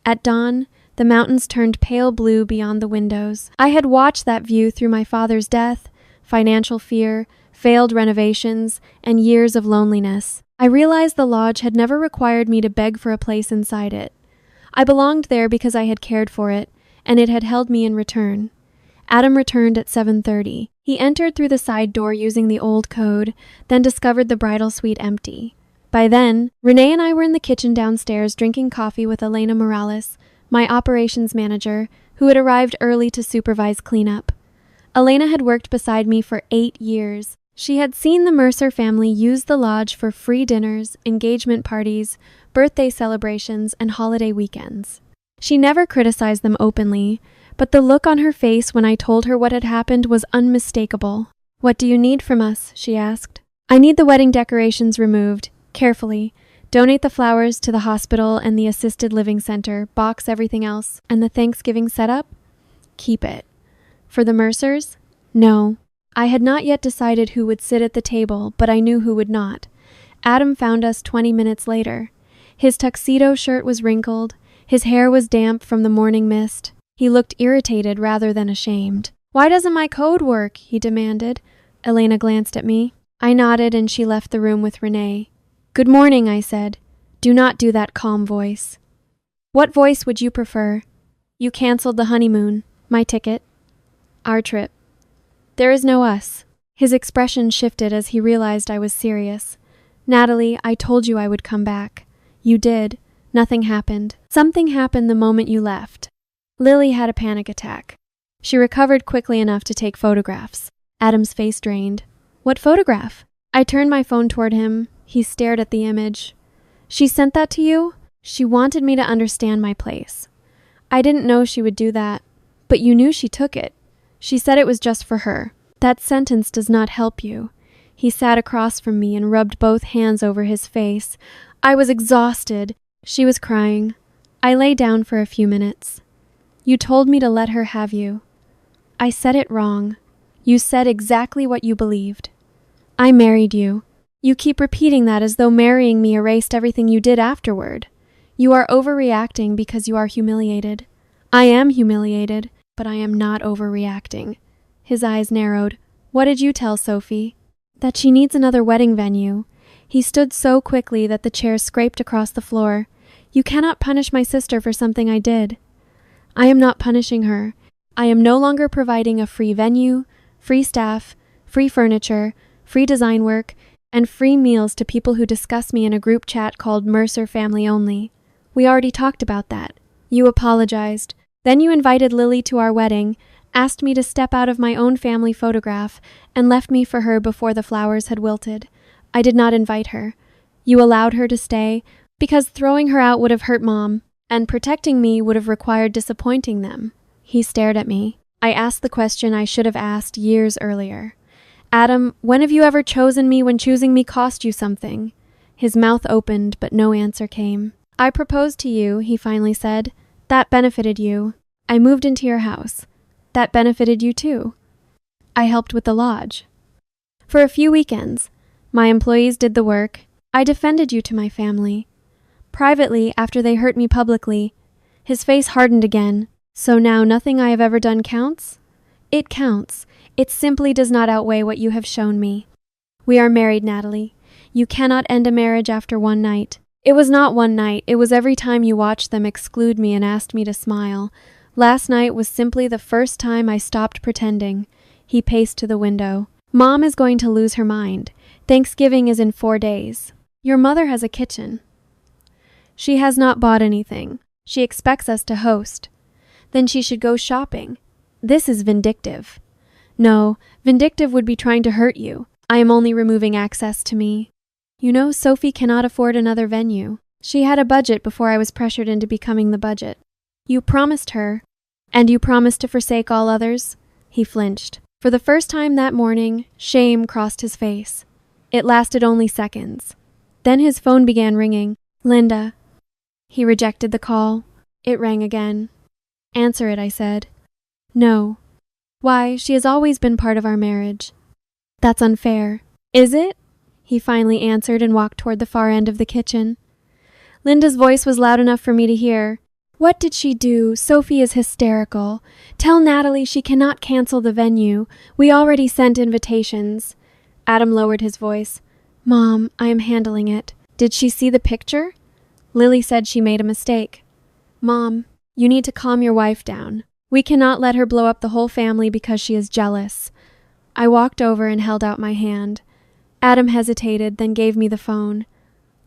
At dawn, the mountains turned pale blue beyond the windows. I had watched that view through my father's death, financial fear, failed renovations, and years of loneliness. I realized the lodge had never required me to beg for a place inside it. I belonged there because I had cared for it, and it had held me in return. Adam returned at 7:30. He entered through the side door using the old code, then discovered the bridal suite empty. By then, Renee and I were in the kitchen downstairs drinking coffee with Elena Morales, my operations manager, who had arrived early to supervise cleanup. Elena had worked beside me for 8 years. She had seen the Mercer family use the lodge for free dinners, engagement parties, birthday celebrations, and holiday weekends. She never criticized them openly, but the look on her face when I told her what had happened was unmistakable. What do you need from us? She asked. I need the wedding decorations removed, carefully. Donate the flowers to the hospital and the assisted living center, box everything else, and the Thanksgiving setup? Keep it. For the Mercers? No. I had not yet decided who would sit at the table, but I knew who would not. Adam found us 20 minutes later. His tuxedo shirt was wrinkled. His hair was damp from the morning mist. He looked irritated rather than ashamed. Why doesn't my code work? He demanded. Elena glanced at me. I nodded and she left the room with Renee. Good morning, I said. Do not do that calm voice. What voice would you prefer? You canceled the honeymoon, my ticket, our trip. There is no us. His expression shifted as he realized I was serious. Natalie, I told you I would come back. You did. Nothing happened. Something happened the moment you left. Lily had a panic attack. She recovered quickly enough to take photographs. Adam's face drained. What photograph? I turned my phone toward him. He stared at the image. She sent that to you? She wanted me to understand my place. I didn't know she would do that, but you knew she took it. She said it was just for her. That sentence does not help you. He sat across from me and rubbed both hands over his face. I was exhausted. She was crying. I lay down for a few minutes. You told me to let her have you. I said it wrong. You said exactly what you believed. I married you. You keep repeating that as though marrying me erased everything you did afterward. You are overreacting because you are humiliated. I am humiliated, but I am not overreacting. His eyes narrowed. What did you tell Sophie? That she needs another wedding venue. He stood so quickly that the chair scraped across the floor. You cannot punish my sister for something I did. I am not punishing her. I am no longer providing a free venue, free staff, free furniture, free design work, and free meals to people who discuss me in a group chat called Mercer Family Only. We already talked about that. You apologized. Then you invited Lily to our wedding, asked me to step out of my own family photograph, and left me for her before the flowers had wilted. I did not invite her. You allowed her to stay, because throwing her out would have hurt Mom, and protecting me would have required disappointing them. He stared at me. I asked the question I should have asked years earlier. Adam, when have you ever chosen me when choosing me cost you something? His mouth opened, but no answer came. I proposed to you, he finally said. That benefited you. I moved into your house. That benefited you too. I helped with the lodge. For a few weekends, my employees did the work. I defended you to my family. Privately, after they hurt me publicly, his face hardened again. So now nothing I have ever done counts? It counts. It simply does not outweigh what you have shown me. We are married, Natalie. You cannot end a marriage after one night. It was not one night. It was every time you watched them exclude me and asked me to smile. Last night was simply the first time I stopped pretending. He paced to the window. Mom is going to lose her mind. Thanksgiving is in 4 days. Your mother has a kitchen. She has not bought anything. She expects us to host. Then she should go shopping. This is vindictive. No, vindictive would be trying to hurt you. I am only removing access to me. You know, Sophie cannot afford another venue. She had a budget before I was pressured into becoming the budget. You promised her, and you promised to forsake all others? He flinched. For the first time that morning, shame crossed his face. It lasted only seconds. Then his phone began ringing. Linda. He rejected the call. It rang again. Answer it, I said. No. Why, she has always been part of our marriage. That's unfair. Is it? He finally answered and walked toward the far end of the kitchen. Linda's voice was loud enough for me to hear. What did she do? Sophie is hysterical. Tell Natalie she cannot cancel the venue. We already sent invitations. Adam lowered his voice. Mom, I am handling it. Did she see the picture? Lily said she made a mistake. Mom, you need to calm your wife down. We cannot let her blow up the whole family because she is jealous. I walked over and held out my hand. Adam hesitated, then gave me the phone.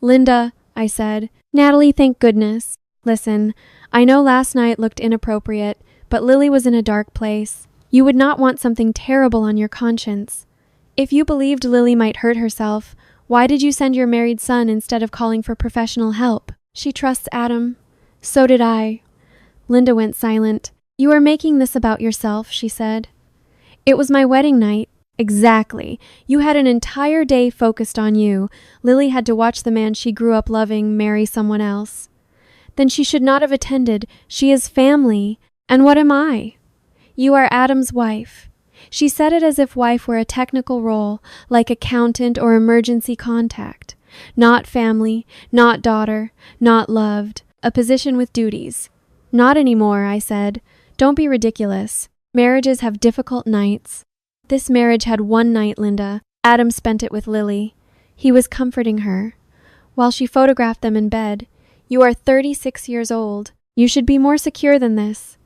Linda, I said. Natalie, thank goodness. Listen, I know last night looked inappropriate, but Lily was in a dark place. You would not want something terrible on your conscience. If you believed Lily might hurt herself, why did you send your married son instead of calling for professional help? She trusts Adam. So did I. Linda went silent. You are making this about yourself, she said. It was my wedding night. Exactly. You had an entire day focused on you. Lily had to watch the man she grew up loving marry someone else. Then she should not have attended. She is family. And what am I? You are Adam's wife. She said it as if wife were a technical role, like accountant or emergency contact. Not family, not daughter, not loved. A position with duties. Not anymore, I said. Don't be ridiculous. Marriages have difficult nights. This marriage had one night, Linda. Adam spent it with Lily. He was comforting her. While she photographed them in bed. You are 36 years old. You should be more secure than this.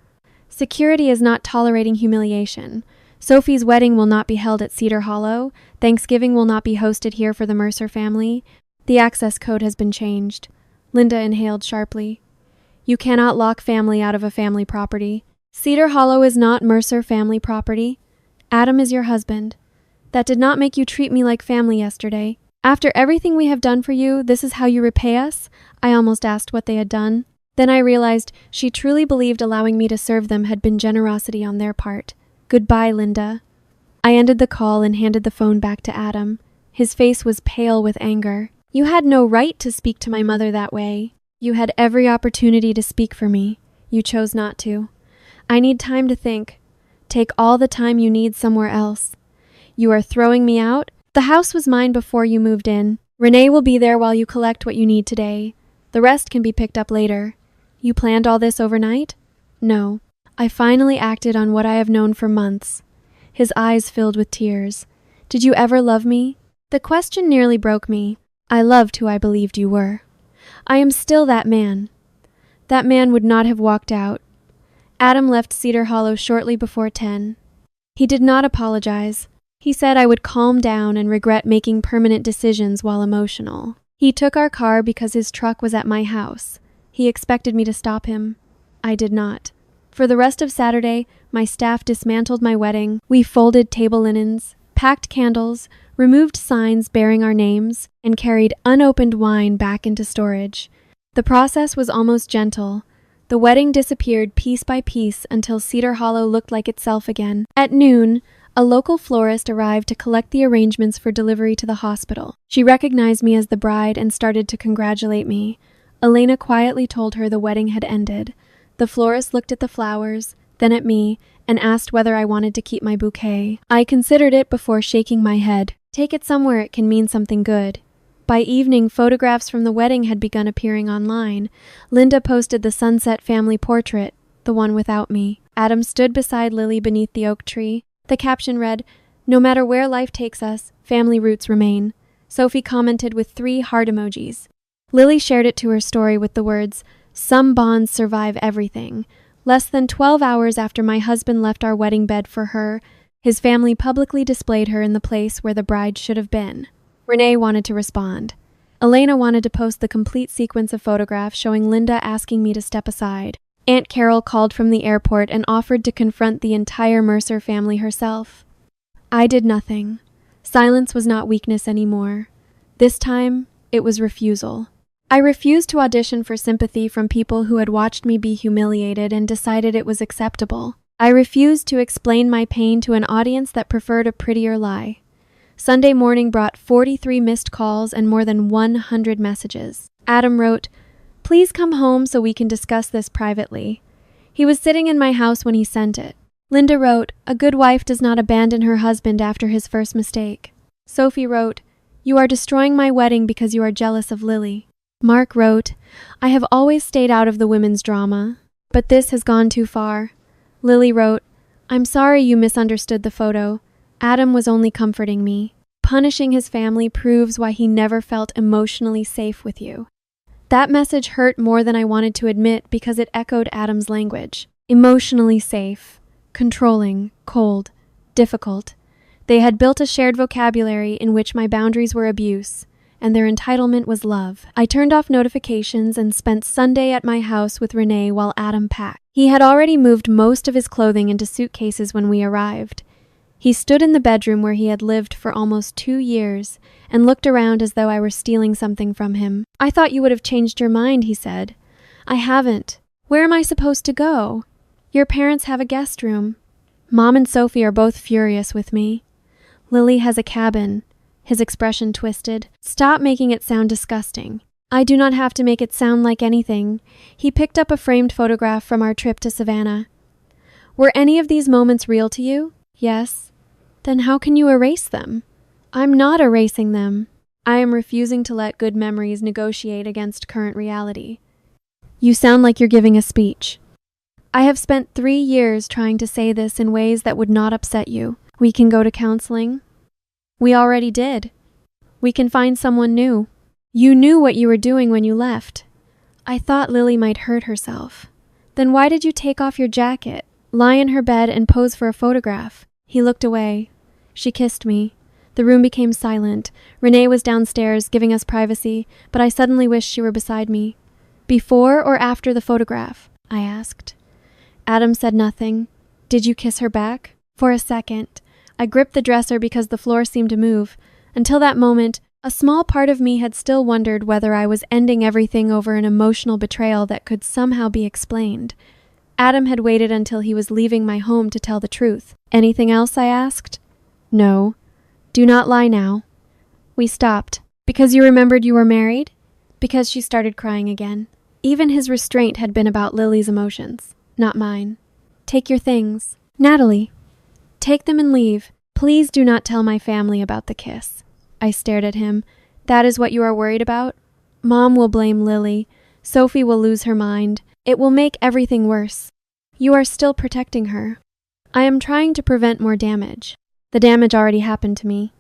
Security is not tolerating humiliation. Sophie's wedding will not be held at Cedar Hollow. Thanksgiving will not be hosted here for the Mercer family. The access code has been changed. Linda inhaled sharply. You cannot lock family out of a family property. Cedar Hollow is not Mercer family property. Adam is your husband. That did not make you treat me like family yesterday. After everything we have done for you, this is how you repay us? I almost asked what they had done. Then I realized she truly believed allowing me to serve them had been generosity on their part. Goodbye, Linda. I ended the call and handed the phone back to Adam. His face was pale with anger. You had no right to speak to my mother that way. You had every opportunity to speak for me. You chose not to. I need time to think. Take all the time you need somewhere else. You are throwing me out? The house was mine before you moved in. Renee will be there while you collect what you need today. The rest can be picked up later. You planned all this overnight? No. I finally acted on what I have known for months. His eyes filled with tears. Did you ever love me? The question nearly broke me. I loved who I believed you were. I am still that man. That man would not have walked out. Adam left Cedar Hollow shortly before 10. He did not apologize. He said I would calm down and regret making permanent decisions while emotional. He took our car because his truck was at my house. He expected me to stop him. I did not. For the rest of Saturday, my staff dismantled my wedding. We folded table linens, packed candles, removed signs bearing our names, and carried unopened wine back into storage. The process was almost gentle. The wedding disappeared piece by piece until Cedar Hollow looked like itself again. At noon, a local florist arrived to collect the arrangements for delivery to the hospital. She recognized me as the bride and started to congratulate me. Elena quietly told her the wedding had ended. The florist looked at the flowers, then at me, and asked whether I wanted to keep my bouquet. I considered it before shaking my head. Take it somewhere it can mean something good. By evening, photographs from the wedding had begun appearing online. Linda posted the sunset family portrait, the one without me. Adam stood beside Lily beneath the oak tree. The caption read, No matter where life takes us, family roots remain. Sophie commented with 3 heart emojis. Lily shared it to her story with the words, "Some bonds survive everything." Less than 12 hours after my husband left our wedding bed for her, his family publicly displayed her in the place where the bride should have been. Renee wanted to respond. Elena wanted to post the complete sequence of photographs showing Linda asking me to step aside. Aunt Carol called from the airport and offered to confront the entire Mercer family herself. I did nothing. Silence was not weakness anymore. This time, it was refusal. I refused to audition for sympathy from people who had watched me be humiliated and decided it was acceptable. I refused to explain my pain to an audience that preferred a prettier lie. Sunday morning brought 43 missed calls and more than 100 messages. Adam wrote, "Please come home so we can discuss this privately." He was sitting in my house when he sent it. Linda wrote, "A good wife does not abandon her husband after his first mistake." Sophie wrote, "You are destroying my wedding because you are jealous of Lily." Mark wrote, "I have always stayed out of the women's drama, but this has gone too far." Lily wrote, "I'm sorry you misunderstood the photo. Adam was only comforting me. Punishing his family proves why he never felt emotionally safe with you." That message hurt more than I wanted to admit because it echoed Adam's language. Emotionally safe, controlling, cold, difficult. They had built a shared vocabulary in which my boundaries were abuse, and their entitlement was love. I turned off notifications and spent Sunday at my house with Renee while Adam packed. He had already moved most of his clothing into suitcases when we arrived. He stood in the bedroom where he had lived for almost 2 years and looked around as though I were stealing something from him. "I thought you would have changed your mind," he said. "I haven't. Where am I supposed to go? Your parents have a guest room." Mom and Sophie are both furious with me. "Lily has a cabin." His expression twisted. "Stop making it sound disgusting." "I do not have to make it sound like anything." He picked up a framed photograph from our trip to Savannah. "Were any of these moments real to you?" "Yes." "Then how can you erase them?" "I'm not erasing them. I am refusing to let good memories negotiate against current reality." "You sound like you're giving a speech." "I have spent 3 years trying to say this in ways that would not upset you. We can go to counseling." "We already did." "We can find someone new." "You knew what you were doing when you left." "I thought Lily might hurt herself." "Then why did you take off your jacket, lie in her bed, and pose for a photograph?" He looked away. She kissed me. The room became silent. Renee was downstairs, giving us privacy, but I suddenly wished she were beside me. "Before or after the photograph?" I asked. Adam said nothing. "Did you kiss her back?" For a second. I gripped the dresser because the floor seemed to move. Until that moment, a small part of me had still wondered whether I was ending everything over an emotional betrayal that could somehow be explained. Adam had waited until he was leaving my home to tell the truth. "Anything else?" I asked. "No." "Do not lie now." We stopped. "Because you remembered you were married?" Because she started crying again. Even his restraint had been about Lily's emotions, not mine. "Take your things." "Natalie." "Take them and leave. Please do not tell my family about the kiss." I stared at him. "That is what you are worried about?" "Mom will blame Lily. Sophie will lose her mind. It will make everything worse." "You are still protecting her." "I am trying to prevent more damage." The damage already happened to me.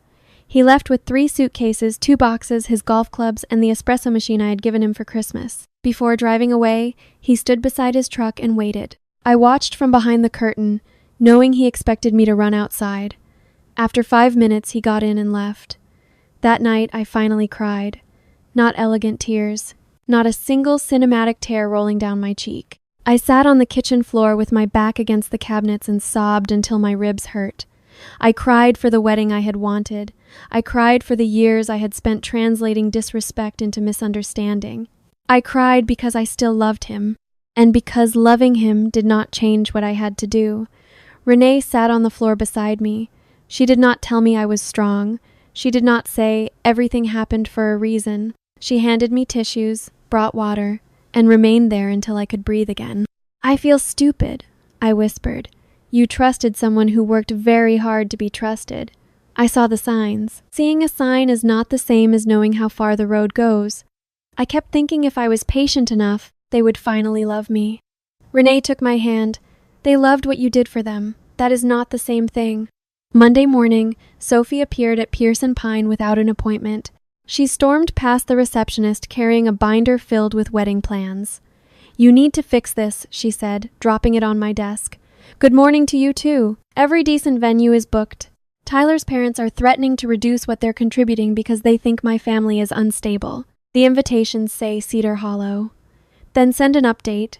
He left with 3 suitcases, 2 boxes, his golf clubs, and the espresso machine I had given him for Christmas. Before driving away, he stood beside his truck and waited. I watched from behind the curtain, knowing he expected me to run outside. After 5 minutes, he got in and left. That night, I finally cried. Not elegant tears. Not a single cinematic tear rolling down my cheek. I sat on the kitchen floor with my back against the cabinets and sobbed until my ribs hurt. I cried for the wedding I had wanted. I cried for the years I had spent translating disrespect into misunderstanding. I cried because I still loved him, and because loving him did not change what I had to do. Renee sat on the floor beside me. She did not tell me I was strong. She did not say, "Everything happened for a reason." She handed me tissues, brought water, and remained there until I could breathe again. "I feel stupid," I whispered. "You trusted someone who worked very hard to be trusted." I saw the signs. Seeing a sign is not the same as knowing how far the road goes. I kept thinking if I was patient enough, they would finally love me. Renee took my hand. "They loved what you did for them. That is not the same thing." Monday morning, Sophie appeared at Pearson Pine without an appointment. She stormed past the receptionist carrying a binder filled with wedding plans. "You need to fix this," she said, dropping it on my desk. "Good morning to you too. Every decent venue is booked. Tyler's parents are threatening to reduce what they're contributing because they think my family is unstable. The invitations say Cedar Hollow." "Then send an update.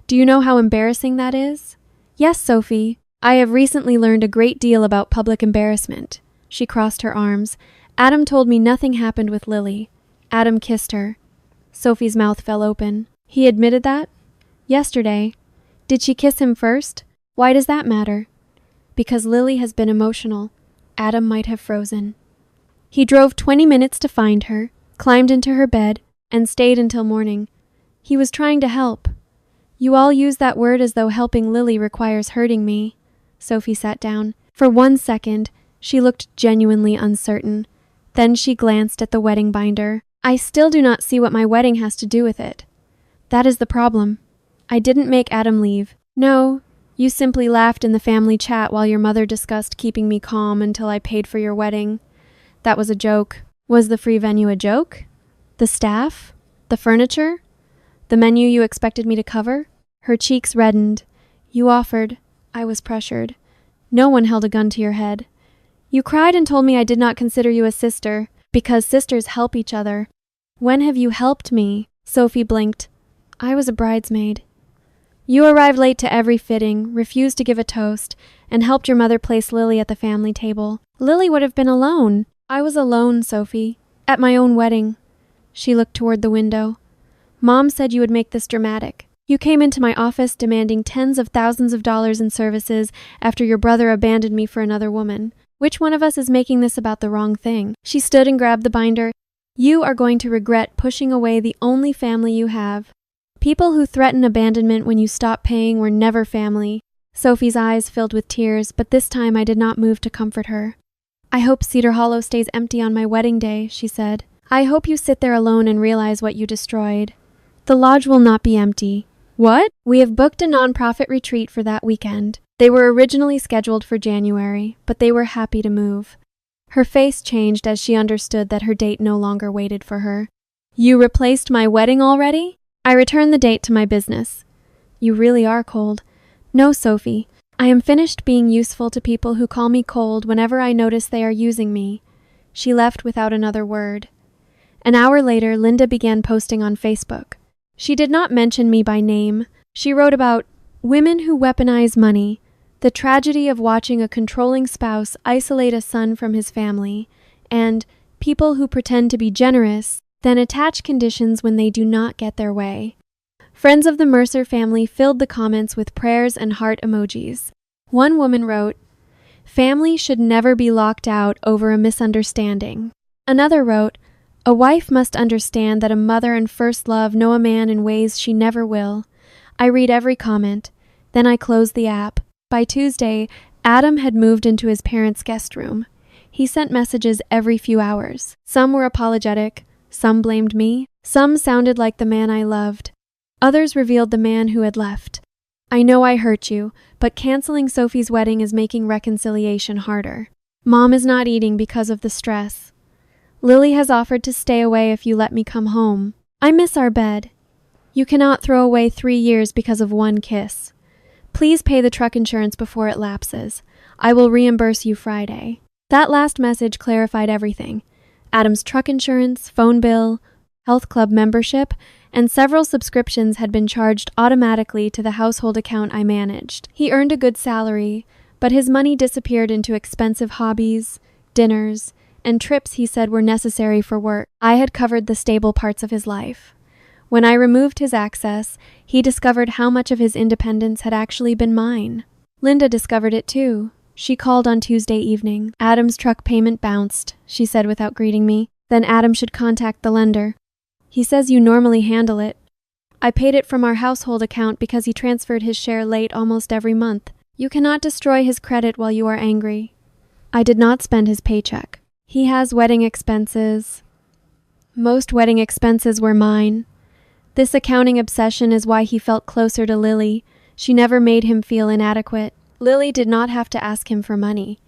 Do you know how embarrassing that is?" "Yes, Sophie. I have recently learned a great deal about public embarrassment." She crossed her arms. "Adam told me nothing happened with Lily. Adam kissed her." Sophie's mouth fell open. "He admitted that?" "Yesterday." "Did she kiss him first? Why does that matter?" "Because Lily has been emotional. Adam might have frozen." "He drove 20 minutes to find her, climbed into her bed, and stayed until morning. He was trying to help." "You all use that word as though helping Lily requires hurting me." Sophie sat down. For 1 second, she looked genuinely uncertain. Then she glanced at the wedding binder. "I still do not see what my wedding has to do with it." "That is the problem. I didn't make Adam leave." "No, you simply laughed in the family chat while your mother discussed keeping me calm until I paid for your wedding. That was a joke." "Was the free venue a joke? The staff? The furniture? The menu you expected me to cover?" Her cheeks reddened. "You offered. I was pressured. No one held a gun to your head. You cried and told me I did not consider you a sister, because sisters help each other." "When have you helped me?" Sophie blinked. "I was a bridesmaid." "You arrived late to every fitting, refused to give a toast, and helped your mother place Lily at the family table. Lily would have been alone." "I was alone, Sophie. At my own wedding." She looked toward the window. "Mom said you would make this dramatic. You came into my office demanding tens of thousands of dollars in services after your brother abandoned me for another woman. Which one of us is making this about the wrong thing?" She stood and grabbed the binder. "You are going to regret pushing away the only family you have. People who threaten abandonment when you stop paying were never family." Sophie's eyes filled with tears, but this time I did not move to comfort her. "I hope Cedar Hollow stays empty on my wedding day," she said. "I hope you sit there alone and realize what you destroyed." "The lodge will not be empty." "What?" "We have booked a nonprofit retreat for that weekend. They were originally scheduled for January, but they were happy to move." Her face changed as she understood that her date no longer waited for her. "You replaced my wedding already?" "I returned the date to my business." "You really are cold." "No, Sophie. I am finished being useful to people who call me cold whenever I notice they are using me." She left without another word. An hour later, Linda began posting on Facebook. She did not mention me by name. She wrote about women who weaponize money, the tragedy of watching a controlling spouse isolate a son from his family, and people who pretend to be generous, then attach conditions when they do not get their way. Friends of the Mercer family filled the comments with prayers and heart emojis. One woman wrote, "Family should never be locked out over a misunderstanding." Another wrote, "A wife must understand that a mother and first love know a man in ways she never will." I read every comment. Then I closed the app. By Tuesday, Adam had moved into his parents' guest room. He sent messages every few hours. Some were apologetic. Some blamed me. Some sounded like the man I loved. Others revealed the man who had left. "I know I hurt you, but canceling Sophie's wedding is making reconciliation harder. Mom is not eating because of the stress. Lily has offered to stay away if you let me come home. I miss our bed. You cannot throw away 3 years because of one kiss. Please pay the truck insurance before it lapses. I will reimburse you Friday." That last message clarified everything. Adam's truck insurance, phone bill, health club membership, and several subscriptions had been charged automatically to the household account I managed. He earned a good salary, but his money disappeared into expensive hobbies, dinners, and trips he said were necessary for work. I had covered the stable parts of his life. When I removed his access, he discovered how much of his independence had actually been mine. Linda discovered it too. She called on Tuesday evening. "Adam's truck payment bounced," she said without greeting me. "Then Adam should contact the lender. He says you normally handle it. I paid it from our household account because he transferred his share late almost every month. You cannot destroy his credit while you are angry." I did not spend his paycheck. He has wedding expenses. Most wedding expenses were mine. This accounting obsession is why he felt closer to Lily. She never made him feel inadequate. Lily did not have to ask him for money.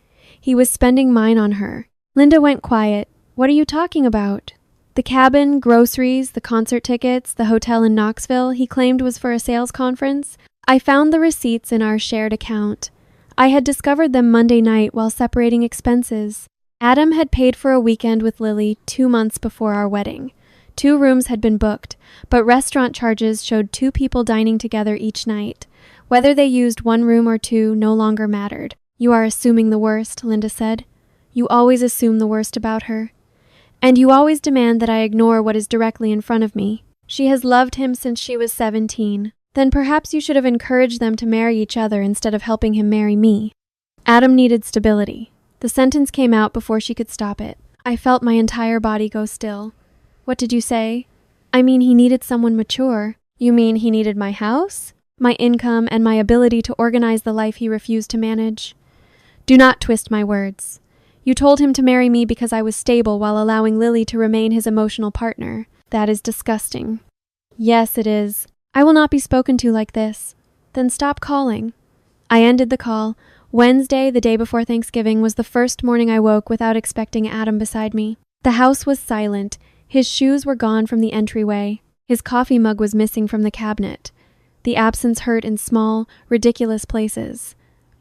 He was spending mine on her. Linda went quiet. What are you talking about? The cabin, groceries, the concert tickets, the hotel in Knoxville he claimed was for a sales conference. I found the receipts in our shared account. I had discovered them Monday night while separating expenses. Adam had paid for a weekend with Lily 2 months before our wedding. 2 rooms had been booked, but restaurant charges showed 2 people dining together each night. Whether they used 1 room or 2 no longer mattered. You are assuming the worst, Linda said. You always assume the worst about her. And you always demand that I ignore what is directly in front of me. She has loved him since she was 17. Then perhaps you should have encouraged them to marry each other instead of helping him marry me. Adam needed stability. The sentence came out before she could stop it. I felt my entire body go still. What did you say? I mean, he needed someone mature. You mean he needed my house, my income, and my ability to organize the life he refused to manage? Do not twist my words. You told him to marry me because I was stable while allowing Lily to remain his emotional partner. That is disgusting. Yes, it is. I will not be spoken to like this. Then stop calling. I ended the call. Wednesday, the day before Thanksgiving, was the first morning I woke without expecting Adam beside me. The house was silent. His shoes were gone from the entryway. His coffee mug was missing from the cabinet. The absence hurt in small, ridiculous places.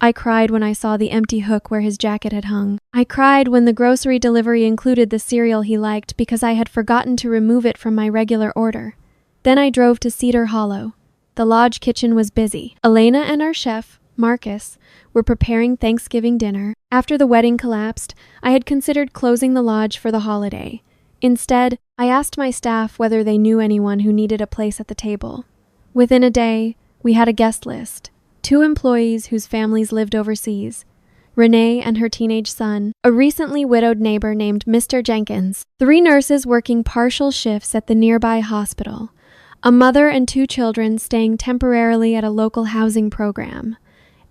I cried when I saw the empty hook where his jacket had hung. I cried when the grocery delivery included the cereal he liked because I had forgotten to remove it from my regular order. Then I drove to Cedar Hollow. The lodge kitchen was busy. Elena and our chef, Marcus, were preparing Thanksgiving dinner. After the wedding collapsed, I had considered closing the lodge for the holiday. Instead, I asked my staff whether they knew anyone who needed a place at the table. Within a day, we had a guest list. 2 employees whose families lived overseas, Renee and her teenage son, a recently widowed neighbor named Mr. Jenkins, 3 nurses working partial shifts at the nearby hospital, a mother and 2 children staying temporarily at a local housing program,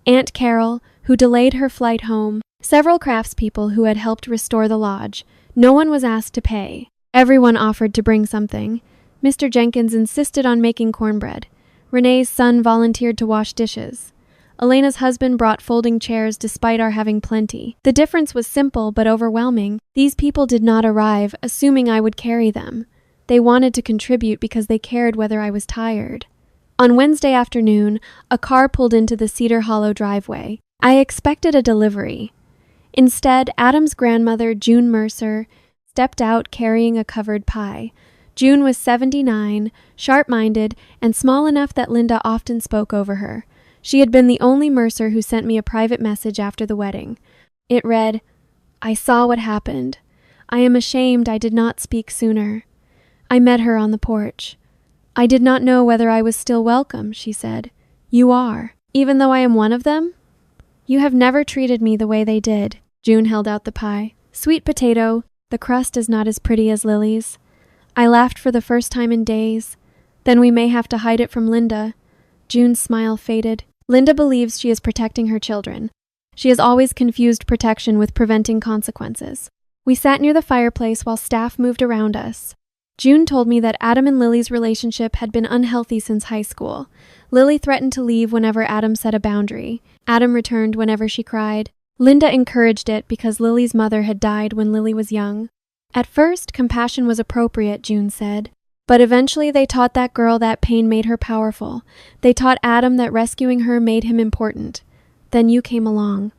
Aunt Carol, who delayed her flight home, several craftspeople who had helped restore the lodge. No one was asked to pay. Everyone offered to bring something. Mr. Jenkins insisted on making cornbread. Renee's son volunteered to wash dishes. Elena's husband brought folding chairs despite our having plenty. The difference was simple but overwhelming. These people did not arrive, assuming I would carry them. They wanted to contribute because they cared whether I was tired. On Wednesday afternoon, a car pulled into the Cedar Hollow driveway. I expected a delivery. Instead, Adam's grandmother, June Mercer, stepped out carrying a covered pie. June was 79, sharp-minded, and small enough that Linda often spoke over her. She had been the only Mercer who sent me a private message after the wedding. It read, I saw what happened. I am ashamed I did not speak sooner. I met her on the porch. I did not know whether I was still welcome, she said. You are, even though I am one of them? You have never treated me the way they did. June held out the pie. Sweet potato, the crust is not as pretty as Lily's. I laughed for the first time in days. Then we may have to hide it from Linda. June's smile faded. Linda believes she is protecting her children. She has always confused protection with preventing consequences. We sat near the fireplace while staff moved around us. June told me that Adam and Lily's relationship had been unhealthy since high school. Lily threatened to leave whenever Adam set a boundary. Adam returned whenever she cried. Linda encouraged it because Lily's mother had died when Lily was young. At first, compassion was appropriate, June said. But eventually they taught that girl that pain made her powerful. They taught Adam that rescuing her made him important. Then you came along.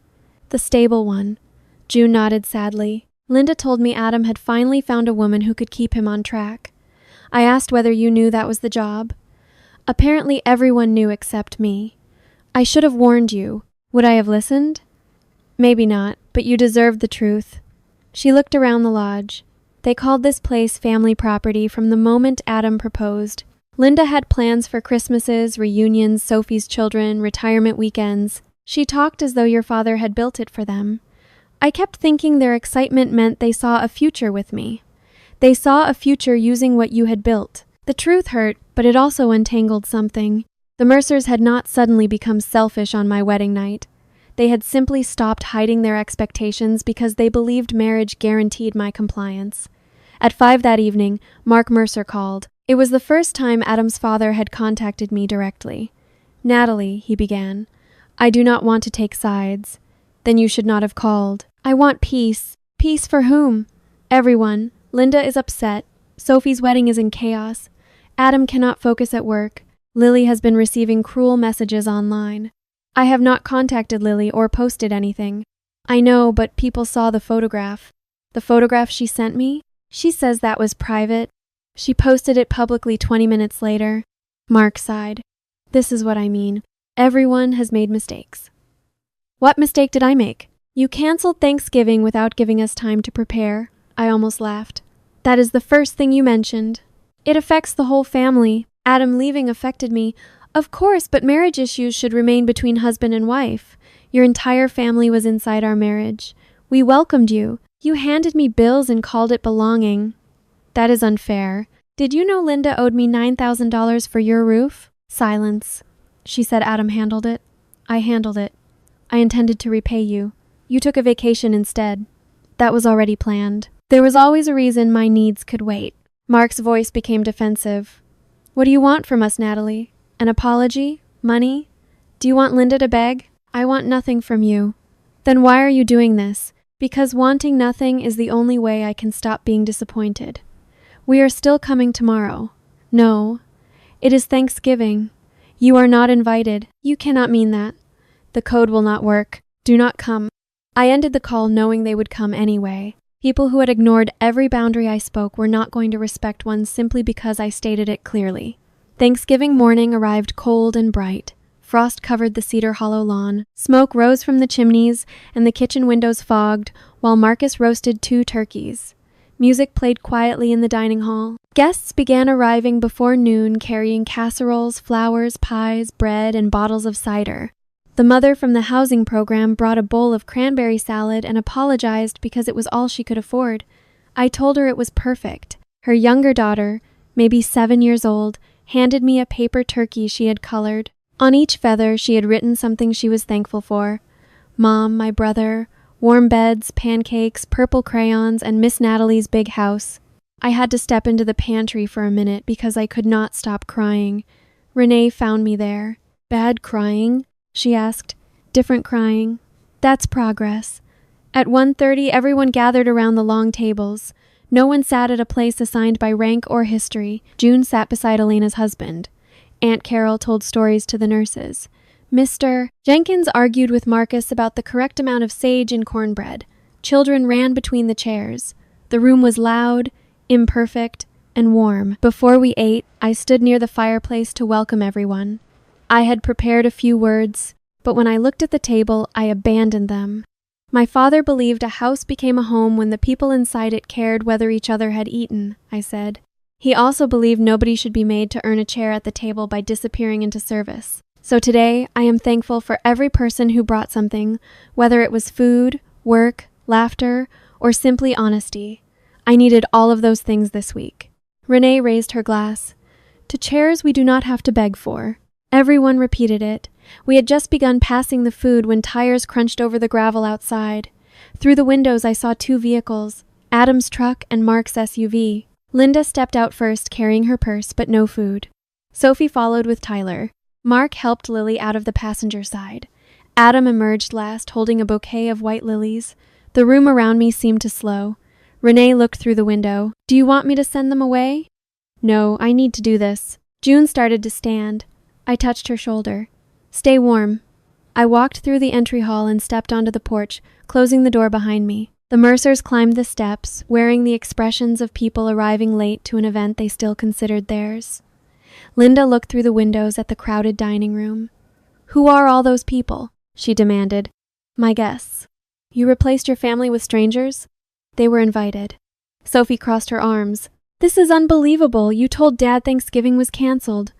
The stable one. June nodded sadly. Linda told me Adam had finally found a woman who could keep him on track. I asked whether you knew that was the job. Apparently everyone knew except me. I should have warned you. Would I have listened? Maybe not, but you deserved the truth. She looked around the lodge. They called this place family property from the moment Adam proposed. Linda had plans for Christmases, reunions, Sophie's children, retirement weekends. She talked as though your father had built it for them. I kept thinking their excitement meant they saw a future with me. They saw a future using what you had built. The truth hurt, but it also untangled something. The Mercers had not suddenly become selfish on my wedding night. They had simply stopped hiding their expectations because they believed marriage guaranteed my compliance. At 5 that evening, Mark Mercer called. It was the first time Adam's father had contacted me directly. Natalie, he began, I do not want to take sides. Then you should not have called. I want peace. Peace for whom? Everyone. Linda is upset. Sophie's wedding is in chaos. Adam cannot focus at work. Lily has been receiving cruel messages online. I have not contacted Lily or posted anything. I know, but people saw the photograph. The photograph she sent me? She says that was private. She posted it publicly 20 minutes later. Mark sighed. This is what I mean. Everyone has made mistakes. What mistake did I make? You canceled Thanksgiving without giving us time to prepare. I almost laughed. That is the first thing you mentioned. It affects the whole family. Adam leaving affected me. Of course, but marriage issues should remain between husband and wife. Your entire family was inside our marriage. We welcomed you. You handed me bills and called it belonging. That is unfair. Did you know Linda owed me $9,000 for your roof? Silence. She said Adam handled it. I handled it. I intended to repay you. You took a vacation instead. That was already planned. There was always a reason my needs could wait. Mark's voice became defensive. What do you want from us, Natalie? An apology? Money? Do you want Linda to beg? I want nothing from you. Then why are you doing this? Because wanting nothing is the only way I can stop being disappointed. We are still coming tomorrow. No. It is Thanksgiving. You are not invited. You cannot mean that. The code will not work. Do not come. I ended the call knowing they would come anyway. People who had ignored every boundary I spoke were not going to respect one simply because I stated it clearly. Thanksgiving morning arrived cold and bright. Frost covered the Cedar Hollow lawn. Smoke rose from the chimneys, and the kitchen windows fogged, while Marcus roasted 2 turkeys. Music played quietly in the dining hall. Guests began arriving before noon, carrying casseroles, flowers, pies, bread, and bottles of cider. The mother from the housing program brought a bowl of cranberry salad and apologized because it was all she could afford. I told her it was perfect. Her younger daughter, maybe 7 years old, handed me a paper turkey she had colored. On each feather, she had written something she was thankful for. Mom, my brother, warm beds, pancakes, purple crayons, and Miss Natalie's big house. I had to step into the pantry for a minute because I could not stop crying. Renee found me there. Bad crying? She asked. Different crying. That's progress. At 1:30, everyone gathered around the long tables. No one sat at a place assigned by rank or history. June sat beside Elena's husband. Aunt Carol told stories to the nurses. Mr. Jenkins argued with Marcus about the correct amount of sage in cornbread. Children ran between the chairs. The room was loud, imperfect, and warm. Before we ate, I stood near the fireplace to welcome everyone. I had prepared a few words, but when I looked at the table, I abandoned them. My father believed a house became a home when the people inside it cared whether each other had eaten, I said. He also believed nobody should be made to earn a chair at the table by disappearing into service. So today, I am thankful for every person who brought something, whether it was food, work, laughter, or simply honesty. I needed all of those things this week. Renee raised her glass. To chairs we do not have to beg for. Everyone repeated it. We had just begun passing the food when tires crunched over the gravel outside. Through the windows I saw 2 vehicles, Adam's truck and Mark's SUV. Linda stepped out first, carrying her purse, but no food. Sophie followed with Tyler. Mark helped Lily out of the passenger side. Adam emerged last, holding a bouquet of white lilies. The room around me seemed to slow. Renee looked through the window. Do you want me to send them away? No, I need to do this. June started to stand. I touched her shoulder. Stay warm. I walked through the entry hall and stepped onto the porch, closing the door behind me. The Mercers climbed the steps, wearing the expressions of people arriving late to an event they still considered theirs. Linda looked through the windows at the crowded dining room. Who are all those people? She demanded. My guests. You replaced your family with strangers? They were invited. Sophie crossed her arms. This is unbelievable. You told Dad Thanksgiving was canceled.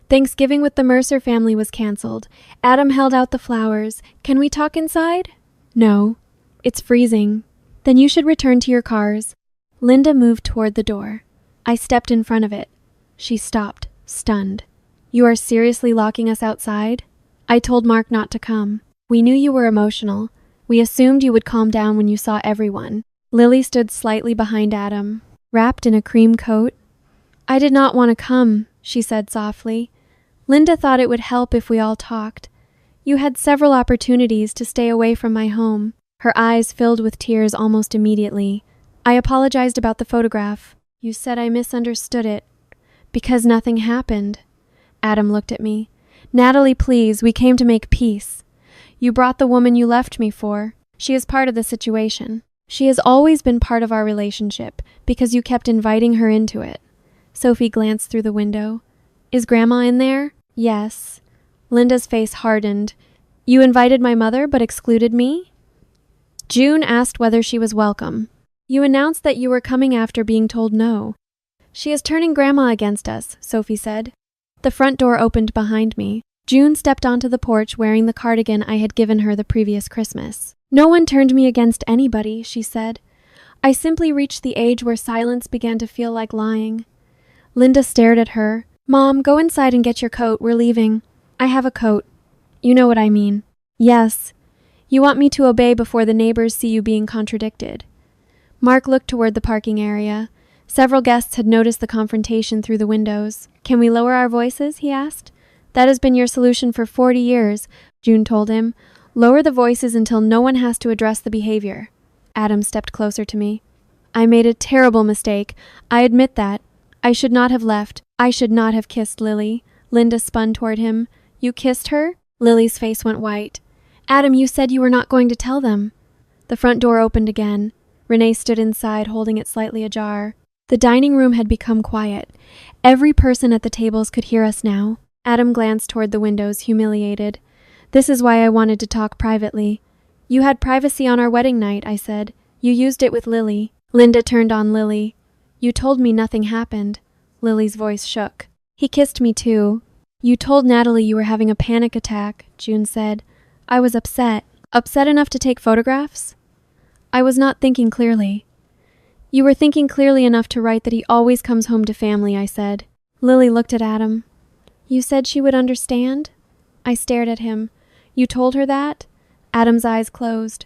Thanksgiving with the Mercer family was canceled. Adam held out the flowers. Can we talk inside? No. It's freezing. Then you should return to your cars. Linda moved toward the door. I stepped in front of it. She stopped, stunned. You are seriously locking us outside? I told Mark not to come. We knew you were emotional. We assumed you would calm down when you saw everyone. Lily stood slightly behind Adam, wrapped in a cream coat. I did not want to come, she said softly. Linda thought it would help if we all talked. You had several opportunities to stay away from my home. Her eyes filled with tears almost immediately. I apologized about the photograph. You said I misunderstood it. Because nothing happened. Adam looked at me. Natalie, please, we came to make peace. You brought the woman you left me for. She is part of the situation. She has always been part of our relationship because you kept inviting her into it. Sophie glanced through the window. Is Grandma in there? Yes. Linda's face hardened. You invited my mother but excluded me? June asked whether she was welcome. You announced that you were coming after being told no. She is turning Grandma against us, Sophie said. The front door opened behind me. June stepped onto the porch wearing the cardigan I had given her the previous Christmas. No one turned me against anybody, she said. I simply reached the age where silence began to feel like lying. Linda stared at her. Mom, go inside and get your coat. We're leaving. I have a coat. You know what I mean. Yes. You want me to obey before the neighbors see you being contradicted. Mark looked toward the parking area. Several guests had noticed the confrontation through the windows. Can we lower our voices? He asked. That has been your solution for 40 years, June told him. Lower the voices until no one has to address the behavior. Adam stepped closer to me. I made a terrible mistake. I admit that. I should not have left. I should not have kissed Lily. Linda spun toward him. You kissed her? Lily's face went white. Adam, you said you were not going to tell them. The front door opened again. Renee stood inside, holding it slightly ajar. The dining room had become quiet. Every person at the tables could hear us now. Adam glanced toward the windows, humiliated. This is why I wanted to talk privately. You had privacy on our wedding night, I said. You used it with Lily. Linda turned on Lily. You told me nothing happened. Lily's voice shook. He kissed me too. You told Natalie you were having a panic attack, June said. I was upset. Upset enough to take photographs? I was not thinking clearly. You were thinking clearly enough to write that he always comes home to family, I said. Lily looked at Adam. You said she would understand? I stared at him. You told her that? Adam's eyes closed.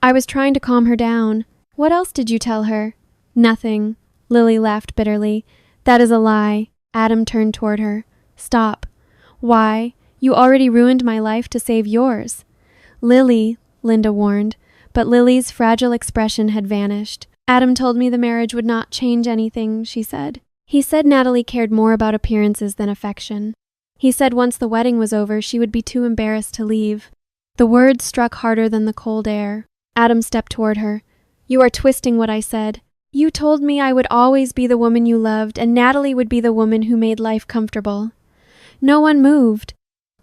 I was trying to calm her down. What else did you tell her? Nothing. Lily laughed bitterly. That is a lie. Adam turned toward her. Stop. Why? You already ruined my life to save yours. Lily, Linda warned, but Lily's fragile expression had vanished. Adam told me the marriage would not change anything, she said. He said Natalie cared more about appearances than affection. He said once the wedding was over, she would be too embarrassed to leave. The words struck harder than the cold air. Adam stepped toward her. You are twisting what I said. You told me I would always be the woman you loved, and Natalie would be the woman who made life comfortable. No one moved.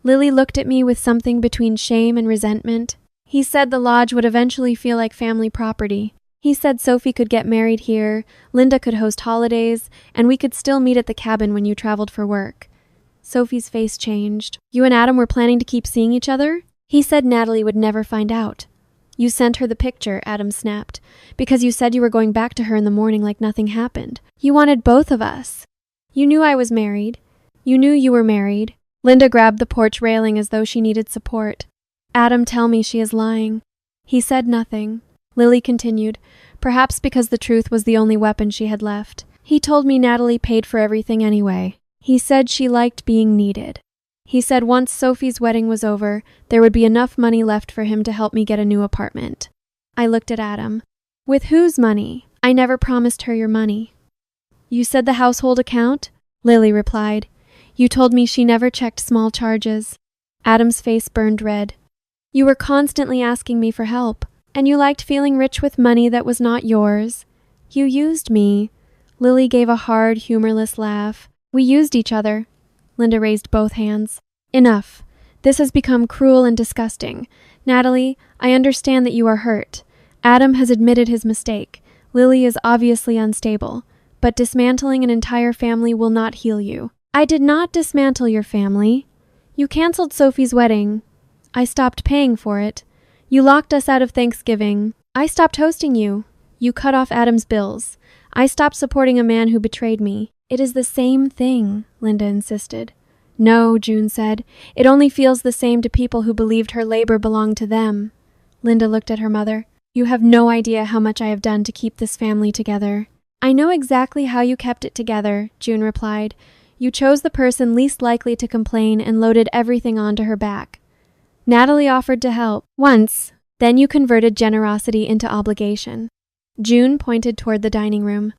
Lily looked at me with something between shame and resentment. He said the lodge would eventually feel like family property. He said Sophie could get married here, Linda could host holidays, and we could still meet at the cabin when you traveled for work. Sophie's face changed. You and Adam were planning to keep seeing each other? He said Natalie would never find out. You sent her the picture, Adam snapped, because you said you were going back to her in the morning like nothing happened. You wanted both of us. You knew I was married. You knew you were married. Linda grabbed the porch railing as though she needed support. Adam, tell me she is lying. He said nothing. Lily continued, perhaps because the truth was the only weapon she had left. He told me Natalie paid for everything anyway. He said she liked being needed. He said once Sophie's wedding was over, there would be enough money left for him to help me get a new apartment. I looked at Adam. With whose money? I never promised her your money. You said the household account? Lily replied. You told me she never checked small charges. Adam's face burned red. You were constantly asking me for help. And you liked feeling rich with money that was not yours. You used me. Lily gave a hard, humorless laugh. We used each other. Linda raised both hands. Enough. This has become cruel and disgusting. Natalie, I understand that you are hurt. Adam has admitted his mistake. Lily is obviously unstable. But dismantling an entire family will not heal you. I did not dismantle your family. You canceled Sophie's wedding. I stopped paying for it. You locked us out of Thanksgiving. I stopped hosting you. You cut off Adam's bills. I stopped supporting a man who betrayed me. It is the same thing, Linda insisted. No, June said. It only feels the same to people who believed her labor belonged to them. Linda looked at her mother. You have no idea how much I have done to keep this family together. I know exactly how you kept it together, June replied. You chose the person least likely to complain and loaded everything onto her back. Natalie offered to help. Once, Then you converted generosity into obligation. June pointed toward the dining room.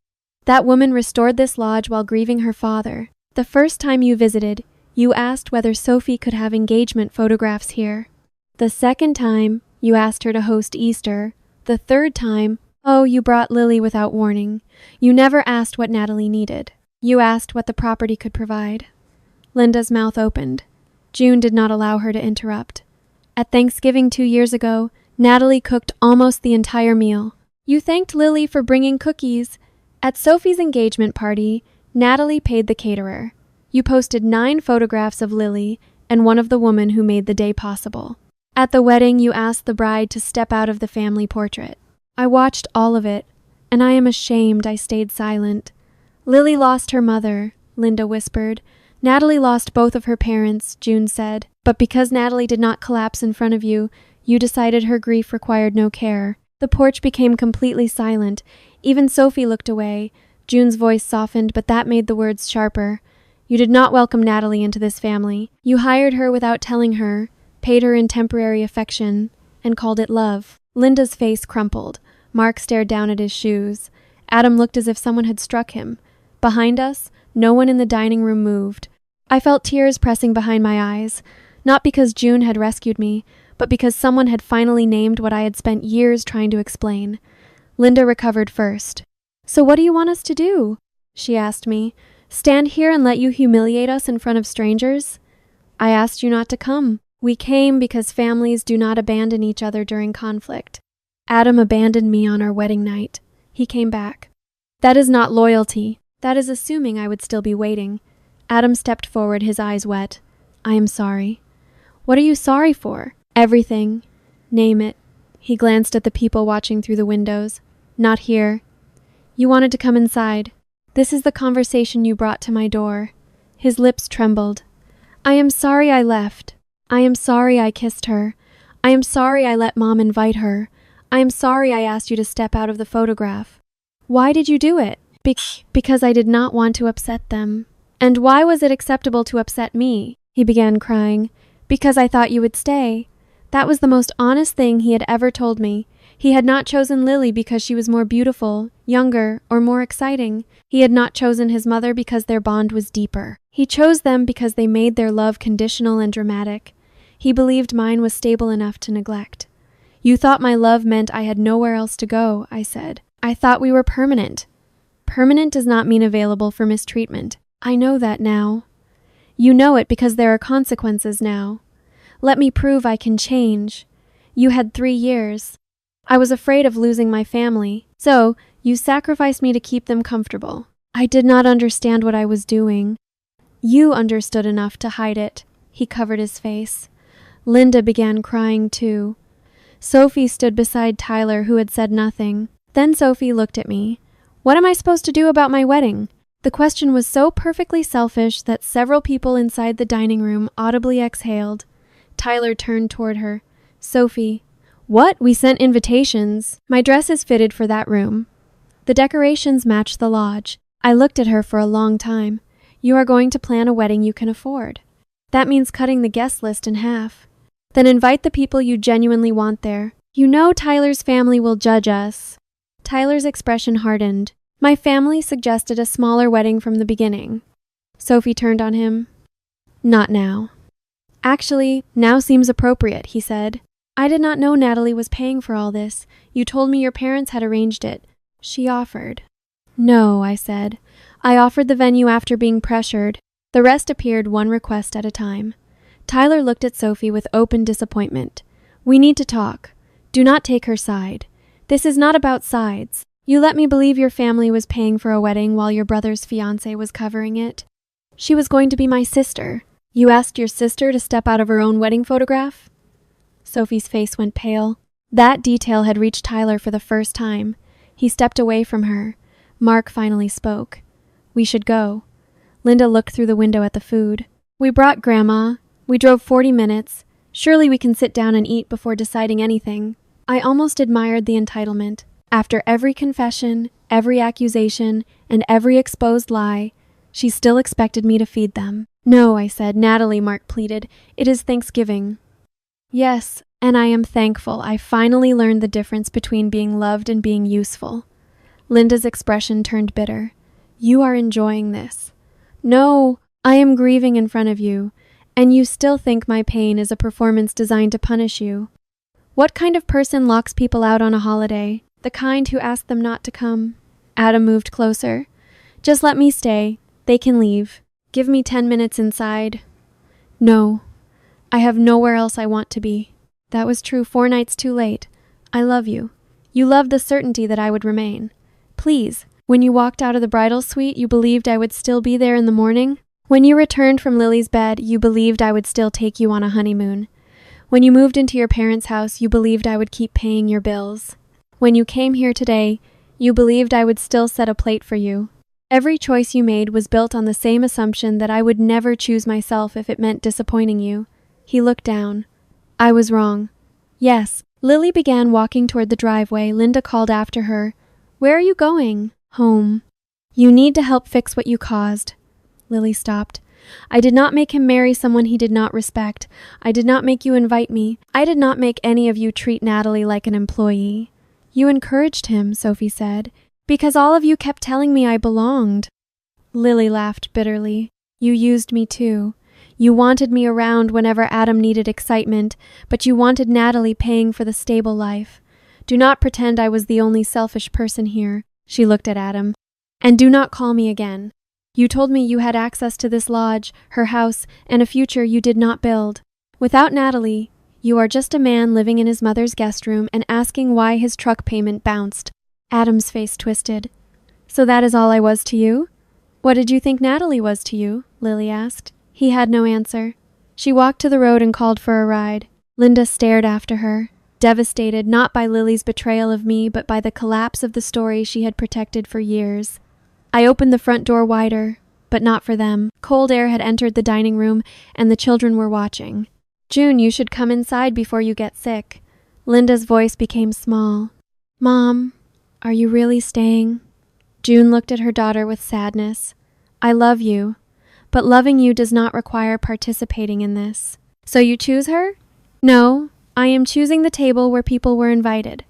That woman restored this lodge while grieving her father. The first time you visited, you asked whether Sophie could have engagement photographs here. The second time, you asked her to host Easter. The third time, oh, you brought Lily without warning. You never asked what Natalie needed. You asked what the property could provide. Linda's mouth opened. June did not allow her to interrupt. At Thanksgiving 2 years ago, Natalie cooked almost the entire meal. You thanked Lily for bringing cookies. At Sophie's engagement party, Natalie paid the caterer. You posted 9 photographs of Lily and one of the woman who made the day possible. At the wedding, you asked the bride to step out of the family portrait. I watched all of it, and I am ashamed I stayed silent. Lily lost her mother, Linda whispered. Natalie lost both of her parents, June said. But because Natalie did not collapse in front of you, you decided her grief required no care. The porch became completely silent. Even Sophie looked away. June's voice softened, but that made the words sharper. You did not welcome Natalie into this family. You hired her without telling her, paid her in temporary affection, and called it love. Linda's face crumpled. Mark stared down at his shoes. Adam looked as if someone had struck him. Behind us, no one in the dining room moved. I felt tears pressing behind my eyes, not because June had rescued me, but because someone had finally named what I had spent years trying to explain. Linda recovered first. So what do you want us to do? She asked me. Stand here and let you humiliate us in front of strangers? I asked you not to come. We came because families do not abandon each other during conflict. Adam abandoned me on our wedding night. He came back. That is not loyalty. That is assuming I would still be waiting. Adam stepped forward, his eyes wet. I am sorry. What are you sorry for? Everything. Name it. He glanced at the people watching through the windows. Not here. You wanted to come inside. This is the conversation you brought to my door. His lips trembled. I am sorry I left. I am sorry I kissed her. I am sorry I let Mom invite her. I am sorry I asked you to step out of the photograph. Why did you do it? Because I did not want to upset them. And why was it acceptable to upset me? He began crying. Because I thought you would stay. That was the most honest thing he had ever told me. He had not chosen Lily because she was more beautiful, younger, or more exciting. He had not chosen his mother because their bond was deeper. He chose them because they made their love conditional and dramatic. He believed mine was stable enough to neglect. You thought my love meant I had nowhere else to go, I said. I thought we were permanent. Permanent does not mean available for mistreatment. I know that now. You know it because there are consequences now. Let me prove I can change. You had 3 years. I was afraid of losing my family, so you sacrificed me to keep them comfortable. I did not understand what I was doing. You understood enough to hide it. He covered his face. Linda began crying too. Sophie stood beside Tyler, who had said nothing. Then Sophie looked at me. What am I supposed to do about my wedding? The question was so perfectly selfish that several people inside the dining room audibly exhaled. Tyler turned toward her. Sophie. What? We sent invitations. My dress is fitted for that room. The decorations matched the lodge. I looked at her for a long time. You are going to plan a wedding you can afford. That means cutting the guest list in half. Then invite the people you genuinely want there. You know Tyler's family will judge us. Tyler's expression hardened. My family suggested a smaller wedding from the beginning. Sophie turned on him. Not now. Actually, now seems appropriate, he said. I did not know Natalie was paying for all this. You told me your parents had arranged it. She offered. No, I said. I offered the venue after being pressured. The rest appeared one request at a time. Tyler looked at Sophie with open disappointment. We need to talk. Do not take her side. This is not about sides. You let me believe your family was paying for a wedding while your brother's fiancée was covering it. She was going to be my sister. You asked your sister to step out of her own wedding photograph? Sophie's face went pale. That detail had reached Tyler for the first time. He stepped away from her. Mark finally spoke. We should go. Linda looked through the window at the food. We brought Grandma. We drove 40 minutes. Surely we can sit down and eat before deciding anything. I almost admired the entitlement. After every confession, every accusation, and every exposed lie, she still expected me to feed them. No, I said. Natalie, Mark pleaded. It is Thanksgiving. Yes, and I am thankful I finally learned the difference between being loved and being useful. Linda's expression turned bitter. You are enjoying this. No, I am grieving in front of you, and you still think my pain is a performance designed to punish you. What kind of person locks people out on a holiday? The kind who ask them not to come. Adam moved closer. Just let me stay. They can leave. Give me 10 minutes inside. No. I have nowhere else I want to be. That was true 4 nights too late. I love you. You loved the certainty that I would remain. Please, when you walked out of the bridal suite, you believed I would still be there in the morning? When you returned from Lily's bed, you believed I would still take you on a honeymoon. When you moved into your parents' house, you believed I would keep paying your bills. When you came here today, you believed I would still set a plate for you. Every choice you made was built on the same assumption that I would never choose myself if it meant disappointing you. He looked down. I was wrong. Yes. Lily began walking toward the driveway. Linda called after her. Where are you going? Home. You need to help fix what you caused. Lily stopped. I did not make him marry someone he did not respect. I did not make you invite me. I did not make any of you treat Natalie like an employee. You encouraged him, Sophie said, because all of you kept telling me I belonged. Lily laughed bitterly. You used me too. You wanted me around whenever Adam needed excitement, but you wanted Natalie paying for the stable life. Do not pretend I was the only selfish person here. She looked at Adam. And do not call me again. You told me you had access to this lodge, her house, and a future you did not build. Without Natalie, you are just a man living in his mother's guest room and asking why his truck payment bounced. Adam's face twisted. So that is all I was to you? What did you think Natalie was to you? Lily asked. He had no answer. She walked to the road and called for a ride. Linda stared after her, devastated not by Lily's betrayal of me, but by the collapse of the story she had protected for years. I opened the front door wider, but not for them. Cold air had entered the dining room, and the children were watching. June, you should come inside before you get sick. Linda's voice became small. Mom, are you really staying? June looked at her daughter with sadness. I love you, but loving you does not require participating in this. So you choose her? No, I am choosing the table where people were invited.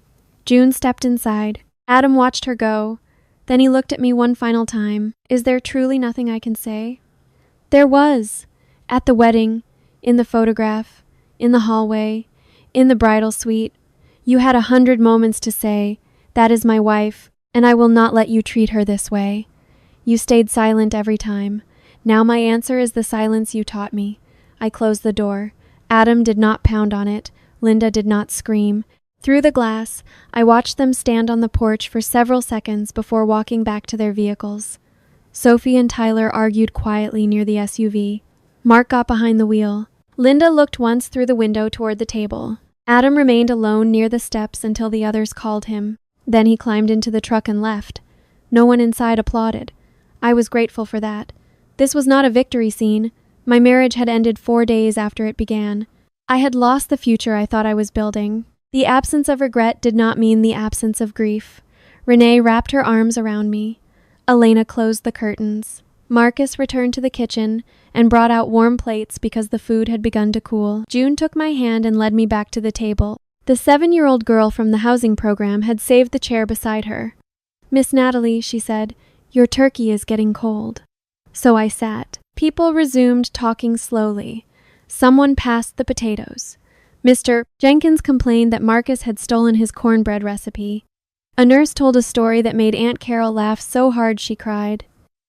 June stepped inside. Adam watched her go. Then he looked at me one final time. Is there truly nothing I can say? There was. At the wedding, in the photograph, in the hallway, in the bridal suite. You had 100 moments to say, that is my wife, and I will not let you treat her this way. You stayed silent every time. Now my answer is the silence you taught me. I closed the door. Adam did not pound on it. Linda did not scream. Through the glass, I watched them stand on the porch for several seconds before walking back to their vehicles. Sophie and Tyler argued quietly near the SUV. Mark got behind the wheel. Linda looked once through the window toward the table. Adam remained alone near the steps until the others called him. Then he climbed into the truck and left. No one inside applauded. I was grateful for that. This was not a victory scene. My marriage had ended 4 days after it began. I had lost the future I thought I was building. The absence of regret did not mean the absence of grief. Renee wrapped her arms around me. Elena closed the curtains. Marcus returned to the kitchen and brought out warm plates because the food had begun to cool. June took my hand and led me back to the table. The 7-year-old girl from the housing program had saved the chair beside her. Miss Natalie, she said, your turkey is getting cold. So I sat. People resumed talking slowly. Someone passed the potatoes. Mr. Jenkins complained that Marcus had stolen his cornbread recipe. A nurse told a story that made Aunt Carol laugh so hard she cried.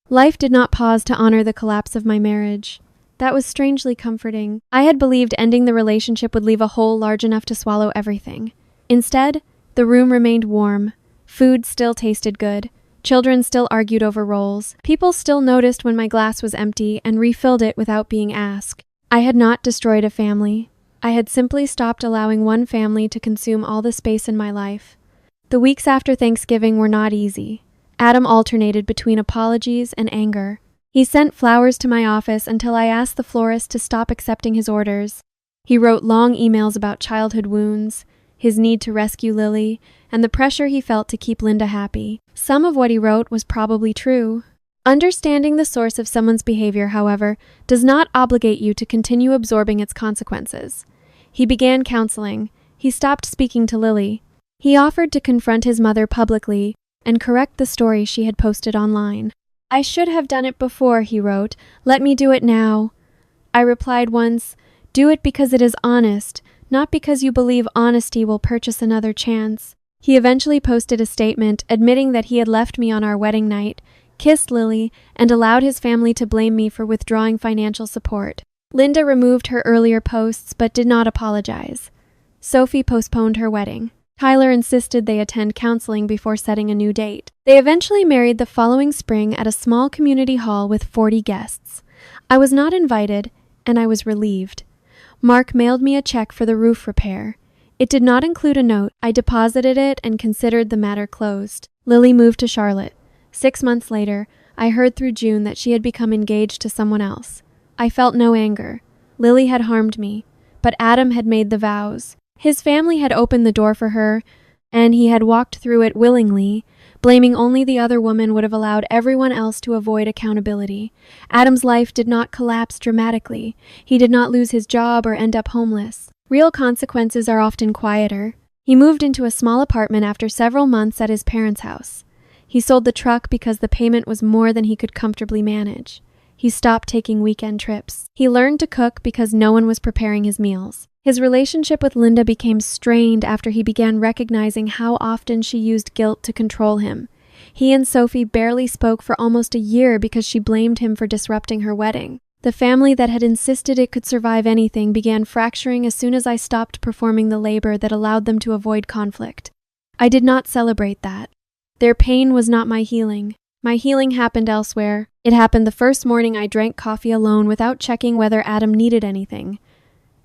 Life did not pause to honor the collapse of my marriage. That was strangely comforting. I had believed ending the relationship would leave a hole large enough to swallow everything. Instead, the room remained warm. Food still tasted good. Children still argued over roles. People still noticed when my glass was empty and refilled it without being asked. I had not destroyed a family. I had simply stopped allowing one family to consume all the space in my life. The weeks after Thanksgiving were not easy. Adam alternated between apologies and anger. He sent flowers to my office until I asked the florist to stop accepting his orders. He wrote long emails about childhood wounds, his need to rescue Lily, and the pressure he felt to keep Linda happy. Some of what he wrote was probably true. Understanding the source of someone's behavior, however, does not obligate you to continue absorbing its consequences. He began counseling. He stopped speaking to Lily. He offered to confront his mother publicly and correct the story she had posted online. "I should have done it before," he wrote. "Let me do it now." I replied once, "Do it because it is honest, not because you believe honesty will purchase another chance." He eventually posted a statement admitting that he had left me on our wedding night, kissed Lily, and allowed his family to blame me for withdrawing financial support. Linda removed her earlier posts but did not apologize. Sophie postponed her wedding. Tyler insisted they attend counseling before setting a new date. They eventually married the following spring at a small community hall with 40 guests. I was not invited, and I was relieved. Mark mailed me a check for the roof repair. It did not include a note. I deposited it and considered the matter closed. Lily moved to Charlotte. 6 months later, I heard through June that she had become engaged to someone else. I felt no anger. Lily had harmed me, but Adam had made the vows. His family had opened the door for her, and he had walked through it willingly. Blaming only the other woman would have allowed everyone else to avoid accountability. Adam's life did not collapse dramatically. He did not lose his job or end up homeless. Real consequences are often quieter. He moved into a small apartment after several months at his parents' house. He sold the truck because the payment was more than he could comfortably manage. He stopped taking weekend trips. He learned to cook because no one was preparing his meals. His relationship with Linda became strained after he began recognizing how often she used guilt to control him. He and Sophie barely spoke for almost a year because she blamed him for disrupting her wedding. The family that had insisted it could survive anything began fracturing as soon as I stopped performing the labor that allowed them to avoid conflict. I did not celebrate that. Their pain was not my healing. My healing happened elsewhere. It happened the first morning I drank coffee alone without checking whether Adam needed anything.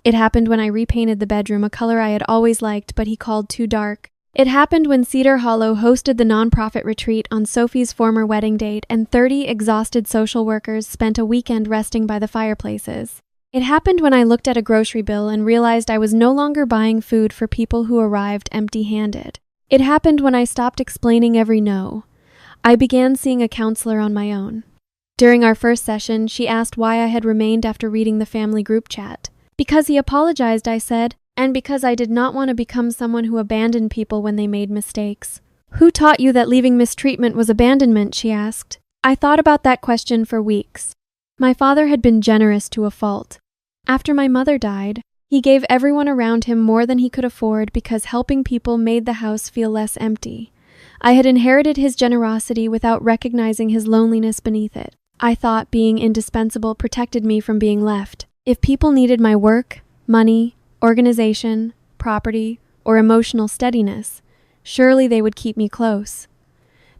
It happened when I repainted the bedroom a color I had always liked, but he called too dark. It happened when Cedar Hollow hosted the nonprofit retreat on Sophie's former wedding date and 30 exhausted social workers spent a weekend resting by the fireplaces. It happened when I looked at a grocery bill and realized I was no longer buying food for people who arrived empty-handed. It happened when I stopped explaining every no. I began seeing a counselor on my own. During our first session, she asked why I had remained after reading the family group chat. "Because he apologized," I said, "and because I did not want to become someone who abandoned people when they made mistakes." "Who taught you that leaving mistreatment was abandonment?" she asked. I thought about that question for weeks. My father had been generous to a fault. After my mother died, he gave everyone around him more than he could afford because helping people made the house feel less empty. I had inherited his generosity without recognizing his loneliness beneath it. I thought being indispensable protected me from being left. If people needed my work, money, organization, property, or emotional steadiness, surely they would keep me close.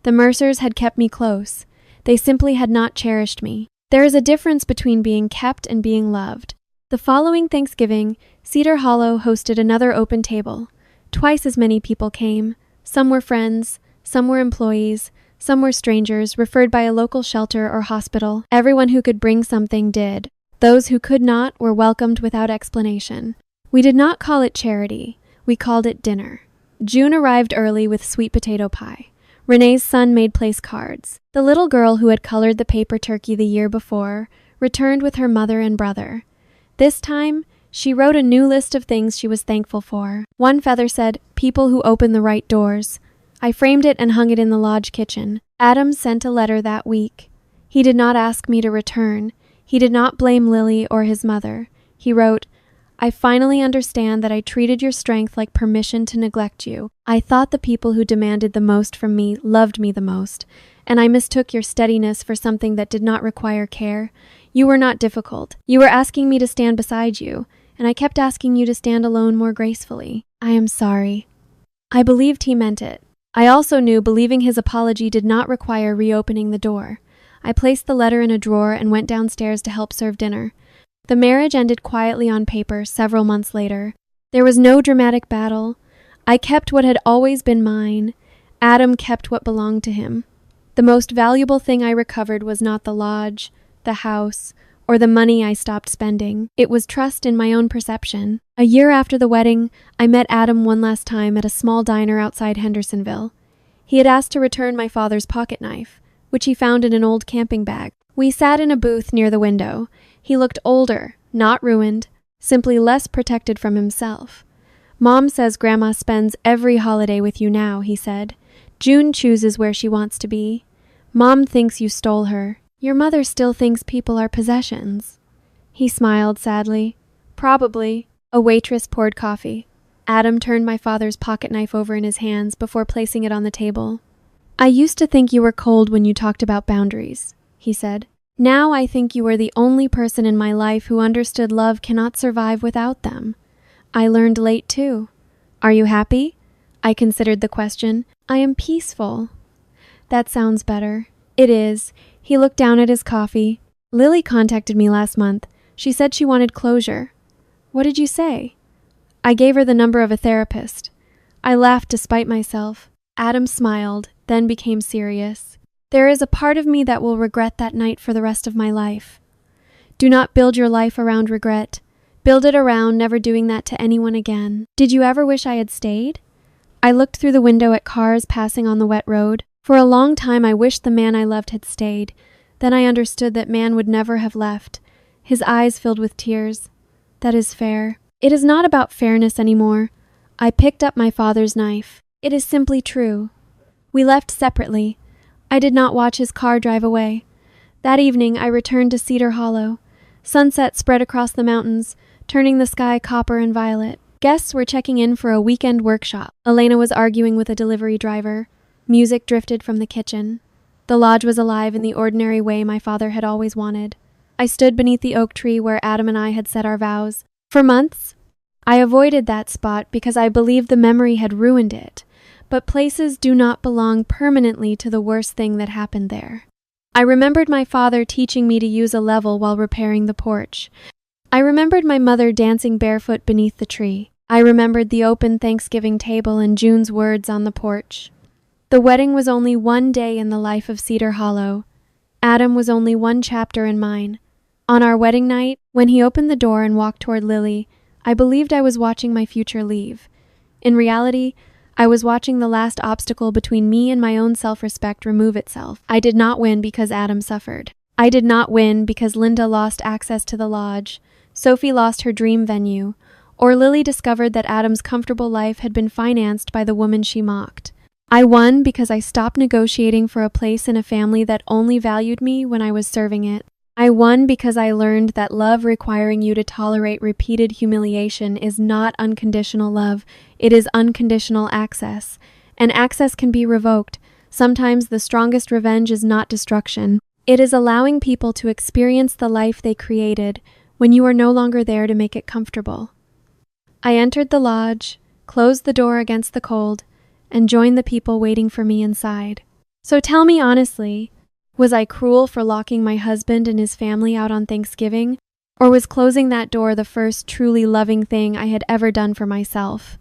The Mercers had kept me close. They simply had not cherished me. There is a difference between being kept and being loved. The following Thanksgiving, Cedar Hollow hosted another open table. Twice as many people came. Some were friends, some were employees, some were strangers referred by a local shelter or hospital. Everyone who could bring something did. Those who could not were welcomed without explanation. We did not call it charity. We called it dinner. June arrived early with sweet potato pie. Renee's son made place cards. The little girl who had colored the paper turkey the year before returned with her mother and brother. This time, she wrote a new list of things she was thankful for. One feather said, "People who open the right doors." I framed it and hung it in the lodge kitchen. Adam sent a letter that week. He did not ask me to return. He did not blame Lily or his mother. He wrote, "I finally understand that I treated your strength like permission to neglect you. I thought the people who demanded the most from me loved me the most, and I mistook your steadiness for something that did not require care. You were not difficult. You were asking me to stand beside you, and I kept asking you to stand alone more gracefully. I am sorry." I believed he meant it. I also knew believing his apology did not require reopening the door. I placed the letter in a drawer and went downstairs to help serve dinner. The marriage ended quietly on paper several months later. There was no dramatic battle. I kept what had always been mine. Adam kept what belonged to him. The most valuable thing I recovered was not the lodge, the house, or the money I stopped spending. It was trust in my own perception. A year after the wedding, I met Adam one last time at a small diner outside Hendersonville. He had asked to return my father's pocket knife, which he found in an old camping bag. We sat in a booth near the window. He looked older, not ruined, simply less protected from himself. Mom says Grandma spends every holiday with you now, he said. June chooses where she wants to be. Mom thinks you stole her. Your mother still thinks people are possessions. He smiled sadly. Probably. A waitress poured coffee. Adam turned my father's pocket knife over in his hands before placing it on the table. I used to think you were cold when you talked about boundaries, he said. Now I think you were the only person in my life who understood love cannot survive without them. I learned late too. Are you happy? I considered the question. I am peaceful. That sounds better. It is. He looked down at his coffee. Lily contacted me last month. She said she wanted closure. What did you say? I gave her the number of a therapist. I laughed despite myself. Adam smiled, then became serious. There is a part of me that will regret that night for the rest of my life. Do not build your life around regret. Build it around never doing that to anyone again. Did you ever wish I had stayed? I looked through the window at cars passing on the wet road. For a long time I wished the man I loved had stayed. Then I understood that man would never have left. His eyes filled with tears. That is fair. It is not about fairness anymore. I picked up my father's knife. It is simply true. We left separately. I did not watch his car drive away. That evening I returned to Cedar Hollow. Sunset spread across the mountains, turning the sky copper and violet. Guests were checking in for a weekend workshop. Elena was arguing with a delivery driver. Music drifted from the kitchen. The lodge was alive in the ordinary way my father had always wanted. I stood beneath the oak tree where Adam and I had said our vows. For months, I avoided that spot because I believed the memory had ruined it. But places do not belong permanently to the worst thing that happened there. I remembered my father teaching me to use a level while repairing the porch. I remembered my mother dancing barefoot beneath the tree. I remembered the open Thanksgiving table and June's words on the porch. The wedding was only one day in the life of Cedar Hollow. Adam was only one chapter in mine. On our wedding night, when he opened the door and walked toward Lily, I believed I was watching my future leave. In reality, I was watching the last obstacle between me and my own self-respect remove itself. I did not win because Adam suffered. I did not win because Linda lost access to the lodge, Sophie lost her dream venue, or Lily discovered that Adam's comfortable life had been financed by the woman she mocked. I won because I stopped negotiating for a place in a family that only valued me when I was serving it. I won because I learned that love requiring you to tolerate repeated humiliation is not unconditional love, it is unconditional access. And access can be revoked. Sometimes the strongest revenge is not destruction. It is allowing people to experience the life they created when you are no longer there to make it comfortable. I entered the lodge, closed the door against the cold, and joined the people waiting for me inside. So tell me honestly, was I cruel for locking my husband and his family out on Thanksgiving, or was closing that door the first truly loving thing I had ever done for myself?